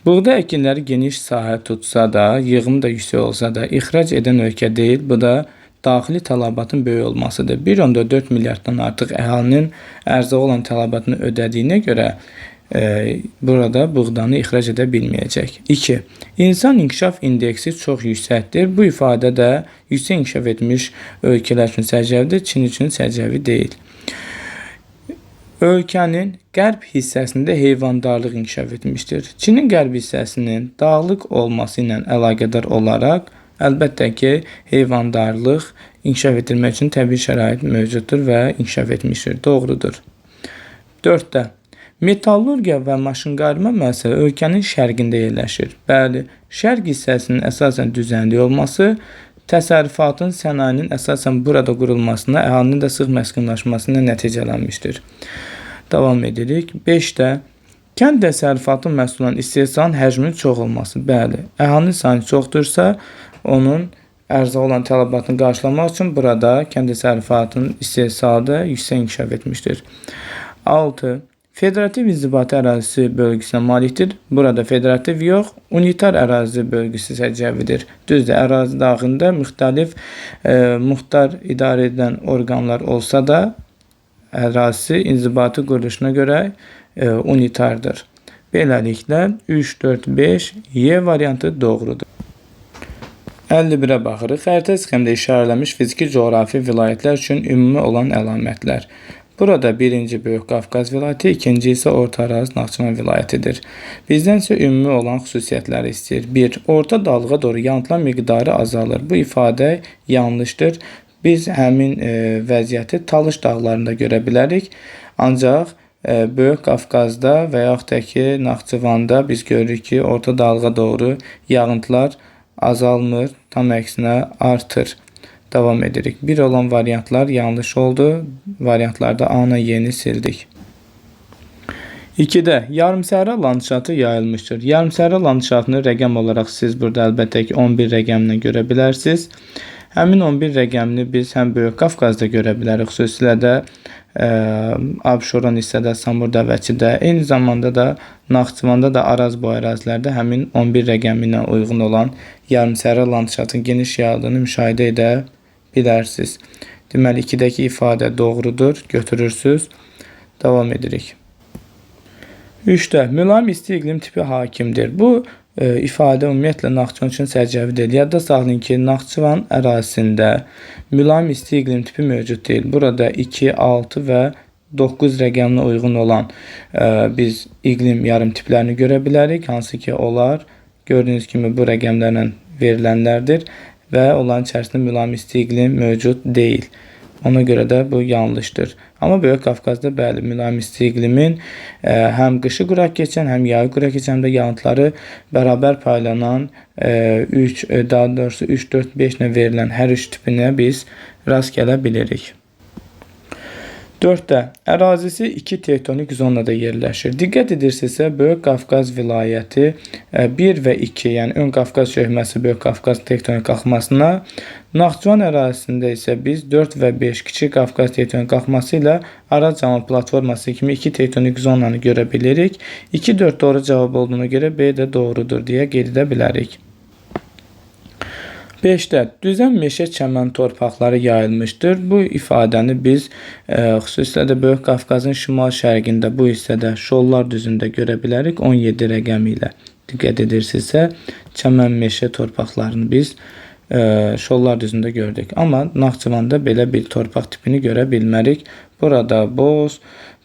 Buğda əkinləri geniş sahə tutsa da, yığımı da yüksək olsa da, ixrac edən ölkə deyil. Bu da daxili tələbatın böyük olmasıdır. 1,4 milyarddan artıq əhalinin ərzə olan tələbatını ödədiyinə görə burada buğdanı ixrac edə bilməyəcək. 2. İnsan inkişaf indeksi çox yüksəkdir. Bu ifadə də yüksək inkişaf etmiş ölkələr üçün səciyyəvidir, Çin üçün səciyyəvi deyil. Ölkənin qərb hissəsində heyvandarlıq inkişaf etmişdir. Çinin qərb hissəsinin dağlıq olması ilə əlaqədar olaraq, əlbəttə ki, heyvandarlıq inkişaf etdirmək üçün təbii şərait mövcuddur və inkişaf etmişdir. Doğrudur. 4-də. Metallurgiya və maşınqayırma müəssisələri ölkənin şərqində yerləşir. Bəli, şərq hissəsinin əsasən düzənlik olması, təsərrüfatın, sənayenin əsasən burada qurulmasına, əhalinin də sıx məskunlaşmasına nəticələnmişdir. Davam edirik. 5-də. Kənd təsərrüfatı məhsulunun istehsalın həcminin çox olması. Bəli, əhalinin sayı çoxdursa, onun ərzə olan tələbatını qarşılamaq üçün burada kənd təsərrüfatının istehsalı da yüksək inkişaf etmişdir. 6. Federativ inzibati ərazisi bölgüsünə malikdir. Burada federativ yox, unitar ərazi bölgüsü səciyyəvidir. Düzdür, ərazi daxilində müxtəlif muxtar idarə edən orqanlar olsa da, ərazisi inzibati quruluşuna görə unitardır. Beləliklə 3, 4, 5 Y variantı doğrudur. 51-ə baxırıq. Xəritə sxemdə işarələnmiş fiziki coğrafi vilayətlər üçün ümumi olan əlamətlər. Burada birinci Böyük Qafqaz vilayəti, ikinci isə Orta Araz Naxçıvan vilayətidir. Bizdən isə ümumi olan xüsusiyyətləri istəyir. 1. Orta dalğa doğru yağıntılar miqdarı azalır. Bu ifadə yanlışdır. Biz həmin vəziyyəti Talış dağlarında görə bilərik. Ancaq Böyük Qafqazda və yaxud da ki, Naxçıvanda biz görürük ki, orta dalğa doğru yağıntılar azalmır, tam əksinə artır. Davam edirik. 1 olan variantlar yanlış oldu. Variantlarda A-na Y-ni sildik. 2-də yarımsəhra landşafı yayılmışdır. Yarımsəhra landşafını rəqəm olaraq siz burada əlbəttə ki 11 rəqəmlə görə bilərsiniz. Həmin 11 rəqəmini biz həm Böyük Qafqazda görə bilərik, xüsusilə də Abşeron hissədə, Samurda, Vəchidə, eyni zamanda da Naxçıvanda da Araz boyu ərazilərdə həmin 11 rəqəmi ilə uyğun olan yarımsəhra landşafının geniş yayıldığını müşahidə edə bilərsiniz. Deməli, 2-dəki ifadə doğrudur, götürürsünüz. Davam edirik. 3-də mülayim isti iqlim tipi hakimdir. Bu ifadə ümumiyyətlə Naxçıvan üçün səciyyəvi deyil. Yadda saxlayın ki, Naxçıvan ərazisində mülayim isti iqlim tipi mövcud deyil. Burada 2, 6 və 9 rəqəminə uyğun olan biz iqlim yarım tiplərini görə bilərik. Hansı ki, onlar gördüyünüz kimi bu rəqəmlərlə verilənlərdir və onların içərisində mülayim isti iqlim mövcud deyil. Ona görə də bu yanlışdır. Amma Böyük Qafqazda bəli, mülayim isti iqlimin həm qışı quraq keçən, həm yayı quraq keçən, həm də yağıntıları bərabər paylanan 3, daha doğrusu 3, 4, 5 ilə verilən hər 3 tipinə biz rast gələ bilirik. 4-də ərazisi 2 tektonik zonada yerləşir. Diqqət edirsinizsə, Böyük Qafqaz vilayəti 1 və 2, yəni Ön Qafqaz çökməsi Böyük Qafqaz tektonik qalxmasına, Naxçıvan ərazisində isə biz 4 və 5 Kiçik Qafqaz tektonik qalxması ilə Araz Cənubi platforması kimi 2 tektonik zonanı görə bilirik. 2-4 doğru cavab olduğuna görə B də doğrudur deyə qeyd edə bilərik. 5-də düzən meşə çəmən torpaqları yayılmışdır. Bu ifadəni biz xüsusilə də Böyük Qafqazın şimal-şərqində bu hissədə Şollar düzündə görə bilərik 17 rəqəmi ilə. Diqqət edirsinizsə, çəmən meşə torpaqlarını biz Şollar düzündə gördük. Amma Naxçıvanda belə bir torpaq tipini görə bilmərik. Burada boz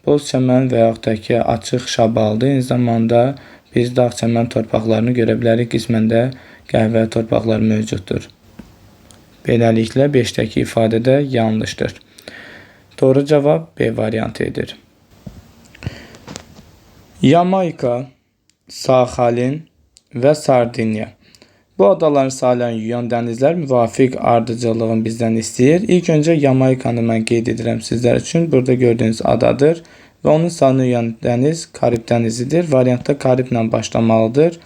çəmən və yaxud da ki, açıq şabaldı. Eyni zamanda biz dağ çəmən torpaqlarını görə bilərik. Qismən də qəhvə torpaqlar mövcuddur. Beləliklə 5-dəki ifadə də yanlışdır. Doğru cavab B variantıdır. Yamayka, Saxalin və Sardiniya. Bu adaların sayılan yuyan dənizlər müvafiq ardıcıllığın bizdən istəyir. İlk öncə Yamaykanı mən qeyd edirəm sizlər üçün. Burada gördüyünüz adadır və onun sayılan yuyan dəniz Karib dənizidir. Variantda Kariblə başlamalıdır.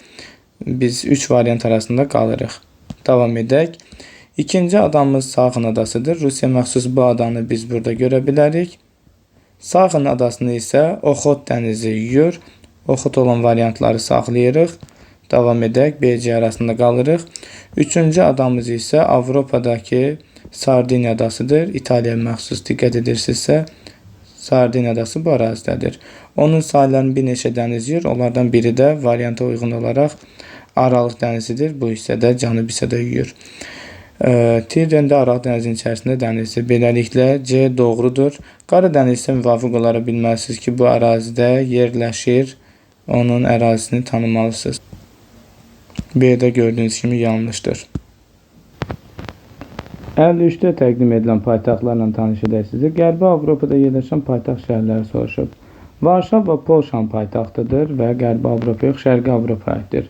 Biz 3 variant arasında qalırıq. Davam edək. İkinci adamız Saxın adasıdır. Rusiya məxsus bu adanı biz burada görə bilərik. Saxın adasını isə Oxot dənizi yuyur. Oxot olan variantları saxlayırıq. Davam edək. B-C arasında qalırıq. Üçüncü adamız isə Avropadakı Sardiniya adasıdır. İtaliya məxsus diqqət edirsinizsə Sardiniya adası bu ərazidədir. Onun sayılarını bir neçə dəniz yuyur. Onlardan biri də varianta uyğun olaraq Aralıq dənizidir. Bu hissədə cənub hissədə yuyur. Tirren də Aralıq dənizinin içərisində dənizdir. Beləliklə C doğrudur. Qara dəniz isə müvafiq olaraq bilməlisiniz ki, bu ərazidə yerləşir. Onun ərazisini tanımalısınız. B-də gördüyünüz kimi yanlışdır. 53-də təqdim edilən paytaxtlarla tanış edək sizi. Qərbi Avropada yerləşən paytaxt şəhərləri soruşub. Varşava Polşanın paytaxtıdır və Qərbi Avropa yox, Şərqi Avropa aiddir.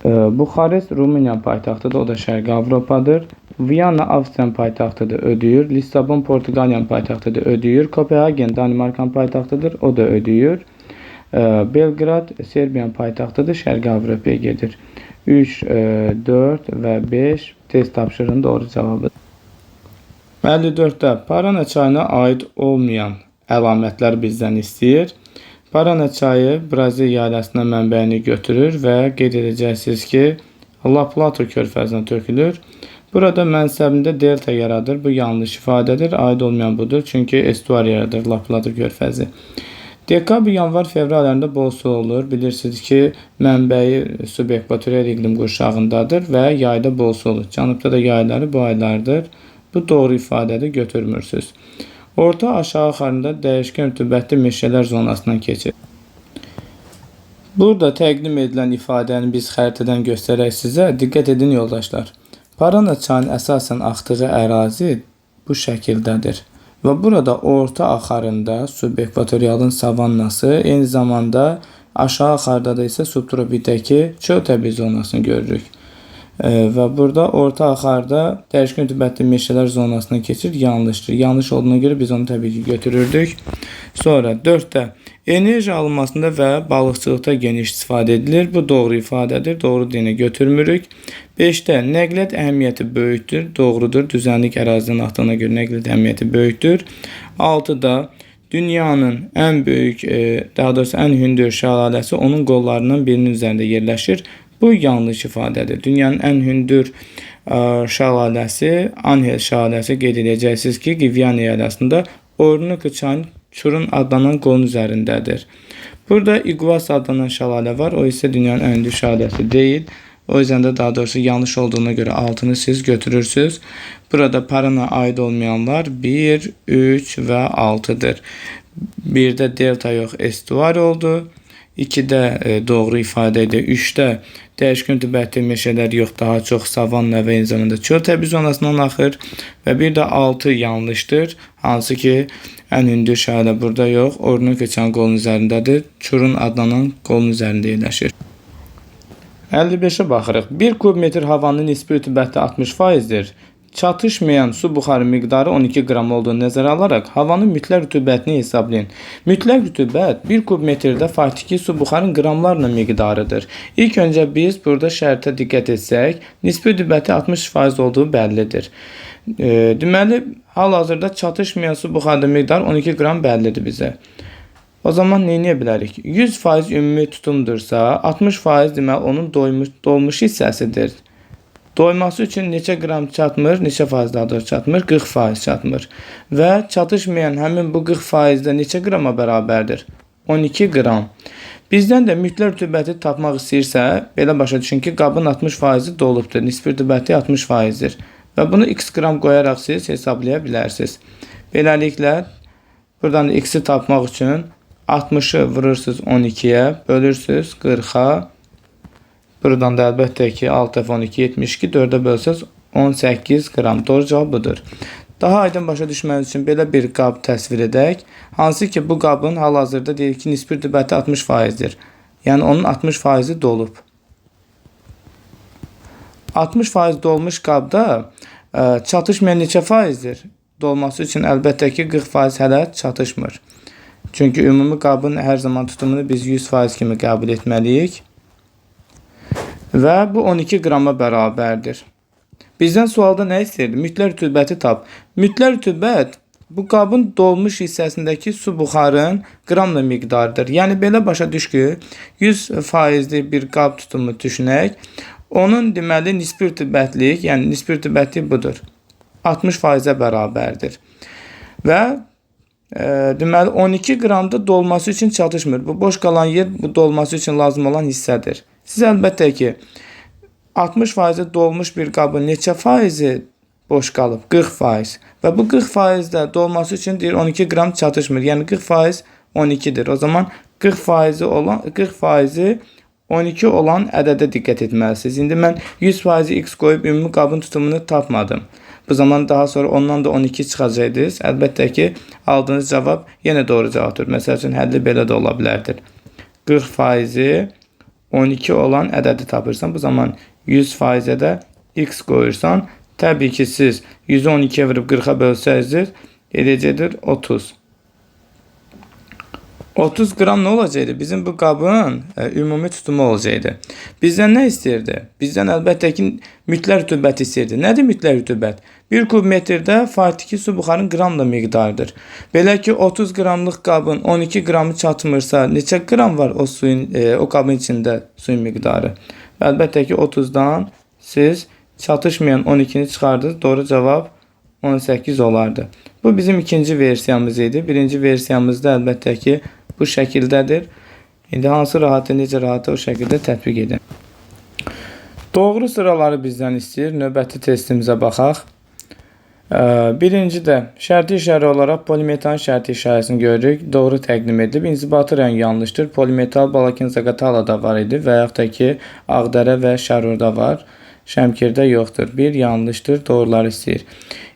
Buxarest Rumıniyanın paytaxtıdır, o da Şərqi Avropadır. Viyana Avstriyanın paytaxtıdır, ödəyir. Lissabon Portuqaliyanın paytaxtıdır, ödəyir. Kopenhagen Danimarkanın paytaxtıdır, o da ödəyir. Belqrad Serbiyanın paytaxtıdır, Şərqi Avropaya gedir. 3, 4 və 5 test tapşırığının doğru cavabıdır. 54-də Parana çayına aid olmayan əlamətlər bizdən istəyir. Parana çayı Braziliya ailəsindən mənbəyini götürür və qeyd edəcəksiniz ki, La Plata körfəzinə tökülür. Burada mənsəbində delta yaradır. Bu yanlış ifadədir. Aid olmayan budur. Çünki estuar yaradır La Plata körfəzi. Dekabr, yanvar, fevral aylarında bol su olur. Bilirsiniz ki, mənbəyi subekvatorial iqlim qurşağındadır və yayda bol su olur. Cənubda da yayları bu aylardır. Bu doğru ifadədir, götürmürsünüz. Orta aşağı xarında dəyişkən rütubətli meşələr zonasından keçir. Burada təqdim edilən ifadəni biz xəritədən göstərək sizə. Diqqət edin yoldaşlar. Parana çayının əsasən axdığı ərazi bu şəkildədir. Və burada orta axarında subekvatorialın savannası, eyni zamanda aşağı axarda da isə subtropikdəki çöl təbii zonasını görürük. Və burada orta axarda dəyişkən rütubətli meşələr zonasına keçir, yanlışdır. Yanlış olduğuna görə biz onu təbii ki götürürdük. Sonra 4-də enerji alınmasında və balıqçılıqda geniş istifadə edilir. Bu doğru ifadədir, doğru deyəni götürmürük. 5-də nəqliyyat əhəmiyyəti böyükdür, doğrudur. Düzənlik ərazidən axdığına görə nəqliyyat əhəmiyyəti böyükdür. 6-da dünyanın ən böyük, daha doğrusu ən hündür şəlaləsi onun qollarından birinin üzərində yerləşir. Bu yanlış ifadədir. Dünyanın ən hündür şəlaləsi, Anhel şəlaləsi qeyd edəcəksiniz ki, Qivyan ərazisində Orinoco çayının Çurun adlanan qolun üzərindədir. Burada Iguas adlanan şəlalə var, o isə dünyanın ən hündür şəlaləsi deyil. O yüzden de daha doğrusu yanlış olduğuna göre altını siz götürürsünüz. Burada Parana aid olmayanlar 1, 3 ve 6'dır. 1'de delta yok, estuar oldu. 2'de doğru ifadeydi. 3'te dəyişkən rütubətli meşələr yox, daha çox savanna və eyni zamanda çöl təbii zonasından axır. Və bir də 6 yanlışdır. Hansı ki, ən hündür şəhərdə burada yox, Orinoco çayının qolunun üzərindədir. Çurun adlanan qolun üzərində yerləşir. 55'e baxırıq. 1 kub metr havanın nisbi rütubəti 60%'dir. Çatışmayan su buxarı miqdarı 12 qram olduğunu nəzərə alaraq havanın mütləq rütubətini hesablayın. Mütləq rütubət 1 kub metrdə faktiki su buxarın qramlarla miqdarıdır. İlk öncə biz burada şərtə diqqət etsək, nisbi rütubəti 60% olduğu bəllidir. Deməli, hal-hazırda çatışmayan su buxarı miqdarı 12 qram bəllidir bizə. O zaman nə edə bilərik? 100% ümumi tutumdursa, 60% deməli onun dolmuş hissəsidir. Doyması üçün neçə qram çatmır, neçə faiz daha doğrusu çatmır? 40% çatmır. Və çatışmayan həmin bu 40%də neçə qrama bərabərdir? 12 qram. Bizdən də mütləq rütubəti tapmaq istəyirsə, belə başa düşün ki, qabın 60%-i dolubdur. Nisbi rütubəti 60%-dir. Və bunu x qram qoyaraq siz hesablaya bilərsiniz. Beləliklə, buradan x-i tapmaq üçün 60'ı vurursunuz 12'ye, bölürsünüz 40'a. Buradan da əlbəttə ki 6 dəfə 12, 72, 4'e bölsəz 18 qram. Doğru cavab budur. Daha aydın başa düşməniz üçün belə bir qab təsvir edək. Hansı ki bu qabın hal-hazırda deyək ki nisbi rütubəti 60%-dir. Yəni onun 60%-i dolub. 60% dolmuş qabda çatışmayan neçə faizdir? Dolması üçün əlbəttə ki 40% hələ çatışmır. Çünki ümumi qabın hər zaman tutumunu biz 100% kimi qəbul etməliyik. Və bu 12 qrama bərabərdir. Bizdən sualda nə istəyirdi? Mütləq rütubəti tap. Mütləq rütubət bu qabın dolmuş hissəsindəki su buxarın qramla miqdarıdır. Yəni belə başa düş ki 100%li bir qab tutumu düşünək. Onun deməli nisbi rütubətlik, yəni nisbi rütubətlik budur. 60%-ə bərabərdir. Və deməli 12 qramda dolması üçün çatışmır. Bu boş qalan yer bu dolması üçün lazım olan hissədir. Siz əlbəttə ki 60% dolmuş bir qabın neçə faizi boş qalıb? 40%. Və bu 40% də dolması üçün deyir 12 qram çatışmır. Yəni 40% 12-dir. O zaman 40%i 12 olan ədədə diqqət etməlisiniz. İndi mən 100%i x qoyub ümumi qabın tutumunu tapmadım. Bu zaman daha sonra ondan da 12 çıxacaqdınız. Əlbəttə ki aldığınız cavab yenə doğru cavabdır. Məsəl üçün həlli belə də ola bilərdir. 40%i 12 olan ədədi tapırsan. Bu zaman 100%-ə də x qoyursan. Təbii ki siz 112'ye vurub 40'a bölsəniz edəcəkdir 30. 30 qram nə olacaqdı? Bizim bu qabın ümumi tutumu olacaqdı. Bizdən nə istəyirdi? Bizdən əlbəttə ki mütləq rütubət istəyirdi. Nədir mütləq rütubət? 1 kubmetrdə faktiki su buxarın qramla miqdarıdır. Belə ki 30 qramlıq qabın 12 qramı çatmırsa neçə qram var o qabın içində suyun miqdarı? Əlbəttə ki 30-dan siz çatışmayan 12'ni çıxardınız. Doğru cavab 18 olardı. Bu bizim ikinci versiyamız idi. Birinci versiyamızda əlbəttə ki bu şəkildədir. İndi hansı rahatı, necə rahatı o şəkildə tətbiq edin. Doğru sıraları bizdən istəyir. Növbəti testimizə baxaq. Birinci də şərti işarə olaraq polimetan şərti işarəsini görürük. Doğru təqdim edilib. İnzibati rayon yanlışdır. Polimetal Balakin-Zaqatalada var idi və yaxud da ki Ağdərə və Şərurda var. Şəmkirdə yoxdur. 1 yanlışdır. Doğruları istəyir.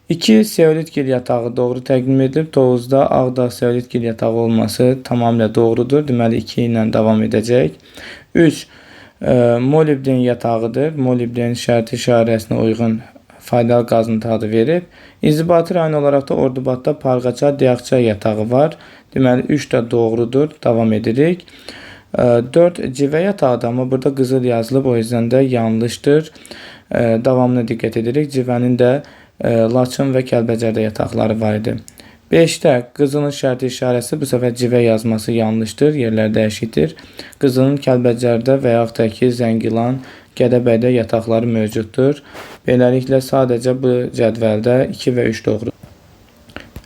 2. Seolit gil yatağı doğru təqdim edilib. Tovuzda Ağdağ Seolit gil yatağı olması tamamilə doğrudur. Deməli 2 ilə davam edəcək. 3. Molibden yatağıdır. Molibden şərti işarəsinə uyğun faydalı qazıntı adı verib. İnzibati rayon olaraq da Ordubadda Parqaça Diyaqça yatağı var. Deməli 3 də doğrudur. Davam edirik. 4 civə yatağıdır, amma burada qızıl yazılıb, o yüzden də yanlışdır. Davamına diqqət edirik. Civənin də Laçın və Kəlbəcərdə yataqları var idi. 5-də qızılın şərti işarəsi bu səfər civə yazması yanlışdır. Yerlər dəyişikdir. Qızılın Kəlbəcərdə və yaxud da ki Zəngilan, Gədəbəydə yataqları mövcuddur. Beləliklə sadəcə bu cədvəldə 2 və 3 doğru.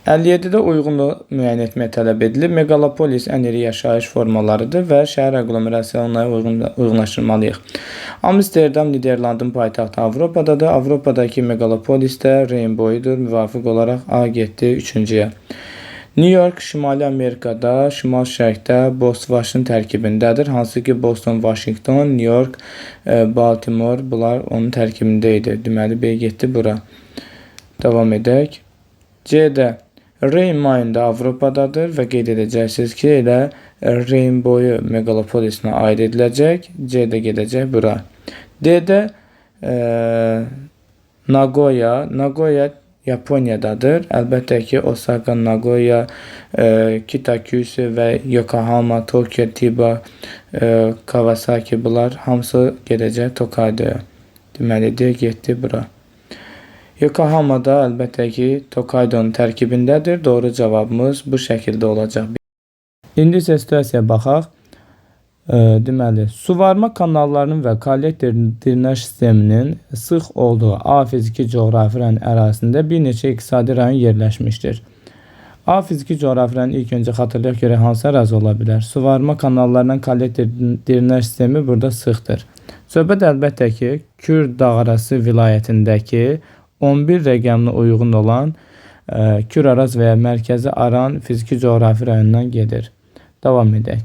57-də uyğunluğu müəyyən etmək tələb edilib. Megalopolis ən iri yaşayış formalarıdır və şəhər aqlomerasiyalarına uyğunlaşdırmalıyıq. Amsterdam Niderlandın paytaxtı Avropadadır. Avropadakı megalopolis də Rainbow'dur. Müvafiq olaraq A getdi 3-cüyə. New York Şimali Amerikada, şimal-şərqdə Boston tərkibindədir. Hansı ki Boston, Washington, New York, Baltimore bunlar onun tərkibində idi. Deməli B getdi bura. Davam edək. C'də Rhein-Main-də Avropadadır və qeyd edəcəksiniz ki, elə Rainbow megalopolisinə aid ediləcək. C-də gedəcək bura. D-də Nagoya Yaponiyadadır. Əlbəttə ki, Osaka, Nagoya, Kitakyushu və Yokohama, Tokyo, Chiba, Kawasaki bunlar hamısı gedəcək Tokyo'ya. Deməli D getdi bura. Yokohamada əlbəttə ki Tokyo'nun tərkibindədir. Doğru cavabımız bu şəkildə olacaq. İndi isə situasiyaya baxaq. Deməli, suvarma kanallarının və kollektor drenaj sisteminin sıx olduğu A fiziki coğrafi rayon ərazisində bir neçə iqtisadi rayon yerləşmişdir. A fiziki coğrafi rayon ilk öncə xatırlayaq görə hansı ərazi ola bilər? Suvarma kanallarından kollektor drenaj sistemi burada sıxdır. Söhbət əlbəttə ki Kür dağarası vilayətindəki 11 rəqəminə uyğun olan Kür-Araz və ya Mərkəzi Aran fiziki coğrafi rayonundan gedir. Davam edək.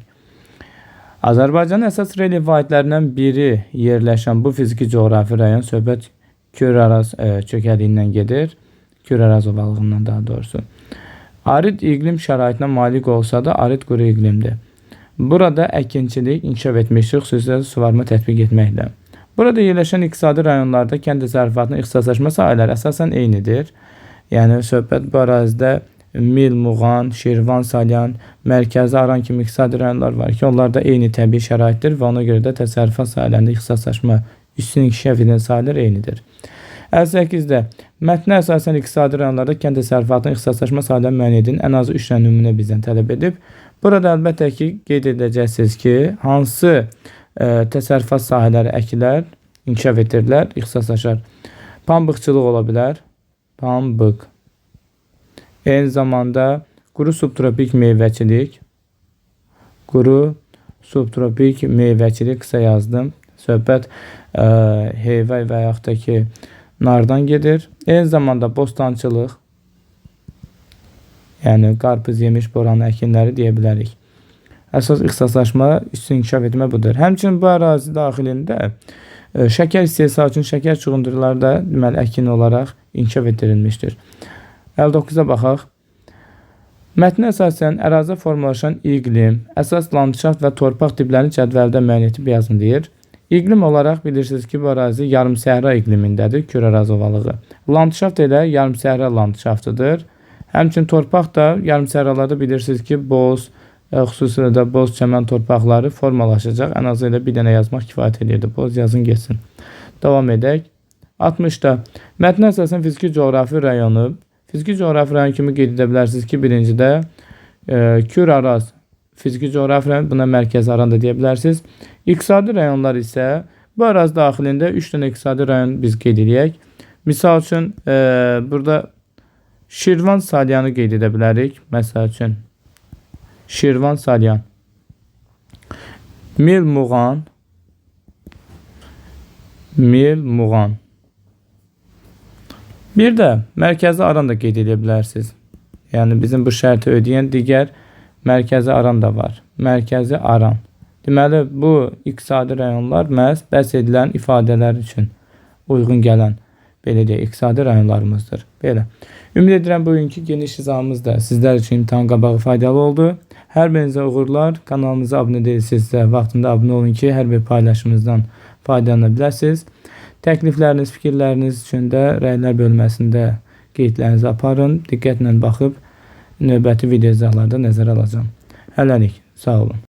Azərbaycanın əsas relyef vahidlərindən biri yerləşən bu fiziki coğrafi rayon söhbət Kür-Araz çökəliyindən gedir. Kür-Araz ovalığından daha doğrusu. Arid iqlim şəraitinə malik olsa da arid quru iqlimdir. Burada əkinçilik inkişaf etmişdir, xüsusilə suvarma tətbiq etməklə. Burada yerləşən iqtisadi rayonlarda kənd təsərrüfatının ixtisaslaşma sahələri əsasən eynidir. Yəni söhbət bu ərazidə Mil, Muğan, Şirvan, Salyan, Mərkəzi, Aran kimi iqtisadi rayonlar var ki, onlarda eyni təbii şəraitdir və ona görə də təsərrüfat sahələrində ixtisaslaşma, üstün inkişaf edən sahələr eynidir. 58-də mətnə əsasən iqtisadi rayonlarda kənd təsərrüfatının ixtisaslaşma sahələri müəyyən edin. Ən azı 3 dənə nümunə bizdən tələb edib. Burada əlbəttə ki, qeyd edəcəksiniz ki, hansı təsərrüfat sahələri əkilər, inkişaf edirlər, ixtisaslaşar. Pambıqçılıq ola bilər. Pambıq. Eyni zamanda quru subtropik meyvəçilik. Quru subtropik meyvəçilik qısa yazdım. Söhbət heyvə və yaxud da ki, nardan gedir. Eyni zamanda bostançılıq, yəni qarpız, yemiş, boranı əkinləri deyə bilərik. Əsas ixtisaslaşma, üstün inkişaf etmə budur. Həmçinin bu ərazi daxilində şəkər istehsalı üçün şəkər çuğundurları da deməli əkin olaraq inkişaf etdirilmişdir. 59-a baxaq. Mətnə əsasən ərazidə formalaşan iqlim, əsas landşaft və torpaq tiplərini cədvəldə müəyyən edib yazın deyir. İqlim olaraq bilirsiniz ki, bu ərazi yarımsəhra iqlimindədir, Kür-Araz ovalığı. Landşaft elə yarımsəhra landşaftıdır. Həmçinin torpaq da yarımsəhralarda bilirsiniz ki, boz, xüsusilə də boz çəmən torpaqları formalaşacaq. Ən azı elə bir dənə yazmaq kifayət edirdi. Boz yazın geçsin. Davam edək. 60-da mətnə əsasən fiziki coğrafi rayonu. Fiziki coğrafi rayon kimi qeyd edə bilərsiniz ki, birincidə Kür-Araz fiziki coğrafi rayon, buna Mərkəzi Aran da deyə bilərsiniz. İqtisadi rayonlar isə bu ərazi daxilində 3 dənə iqtisadi rayon biz qeyd edək. Misal üçün, burada Şirvan, Salyanı qeyd edə bilərik. Məsəl üçün, Şirvan, Salyan. Mil, Muğan. Mil, Muğan. Bir də Mərkəzi Aran da qeyd edə bilərsiniz. Yəni, bizim bu şərti ödəyən digər Mərkəzi Aran da var. Mərkəzi Aran. Deməli, bu iqtisadi rayonlar məhz bəhs edilən ifadələr üçün uyğun gələn, belə deyək, iqtisadi rayonlarımızdır. Belə. Ümid edirəm bugünkü geniş izahımız da sizlər üçün imtahan qabağı faydalı oldu. Hər birinizə uğurlar. Kanalımıza abunə deyilsinizsə, vaxtında abunə olun ki, hər bir paylaşımımızdan faydalana biləsiniz. Təklifləriniz, fikirləriniz üçün də rəylər bölməsində qeydlərinizi aparın. Diqqətlə baxıb növbəti video izahlarda nəzərə alacağım. Hələlik, sağ olun.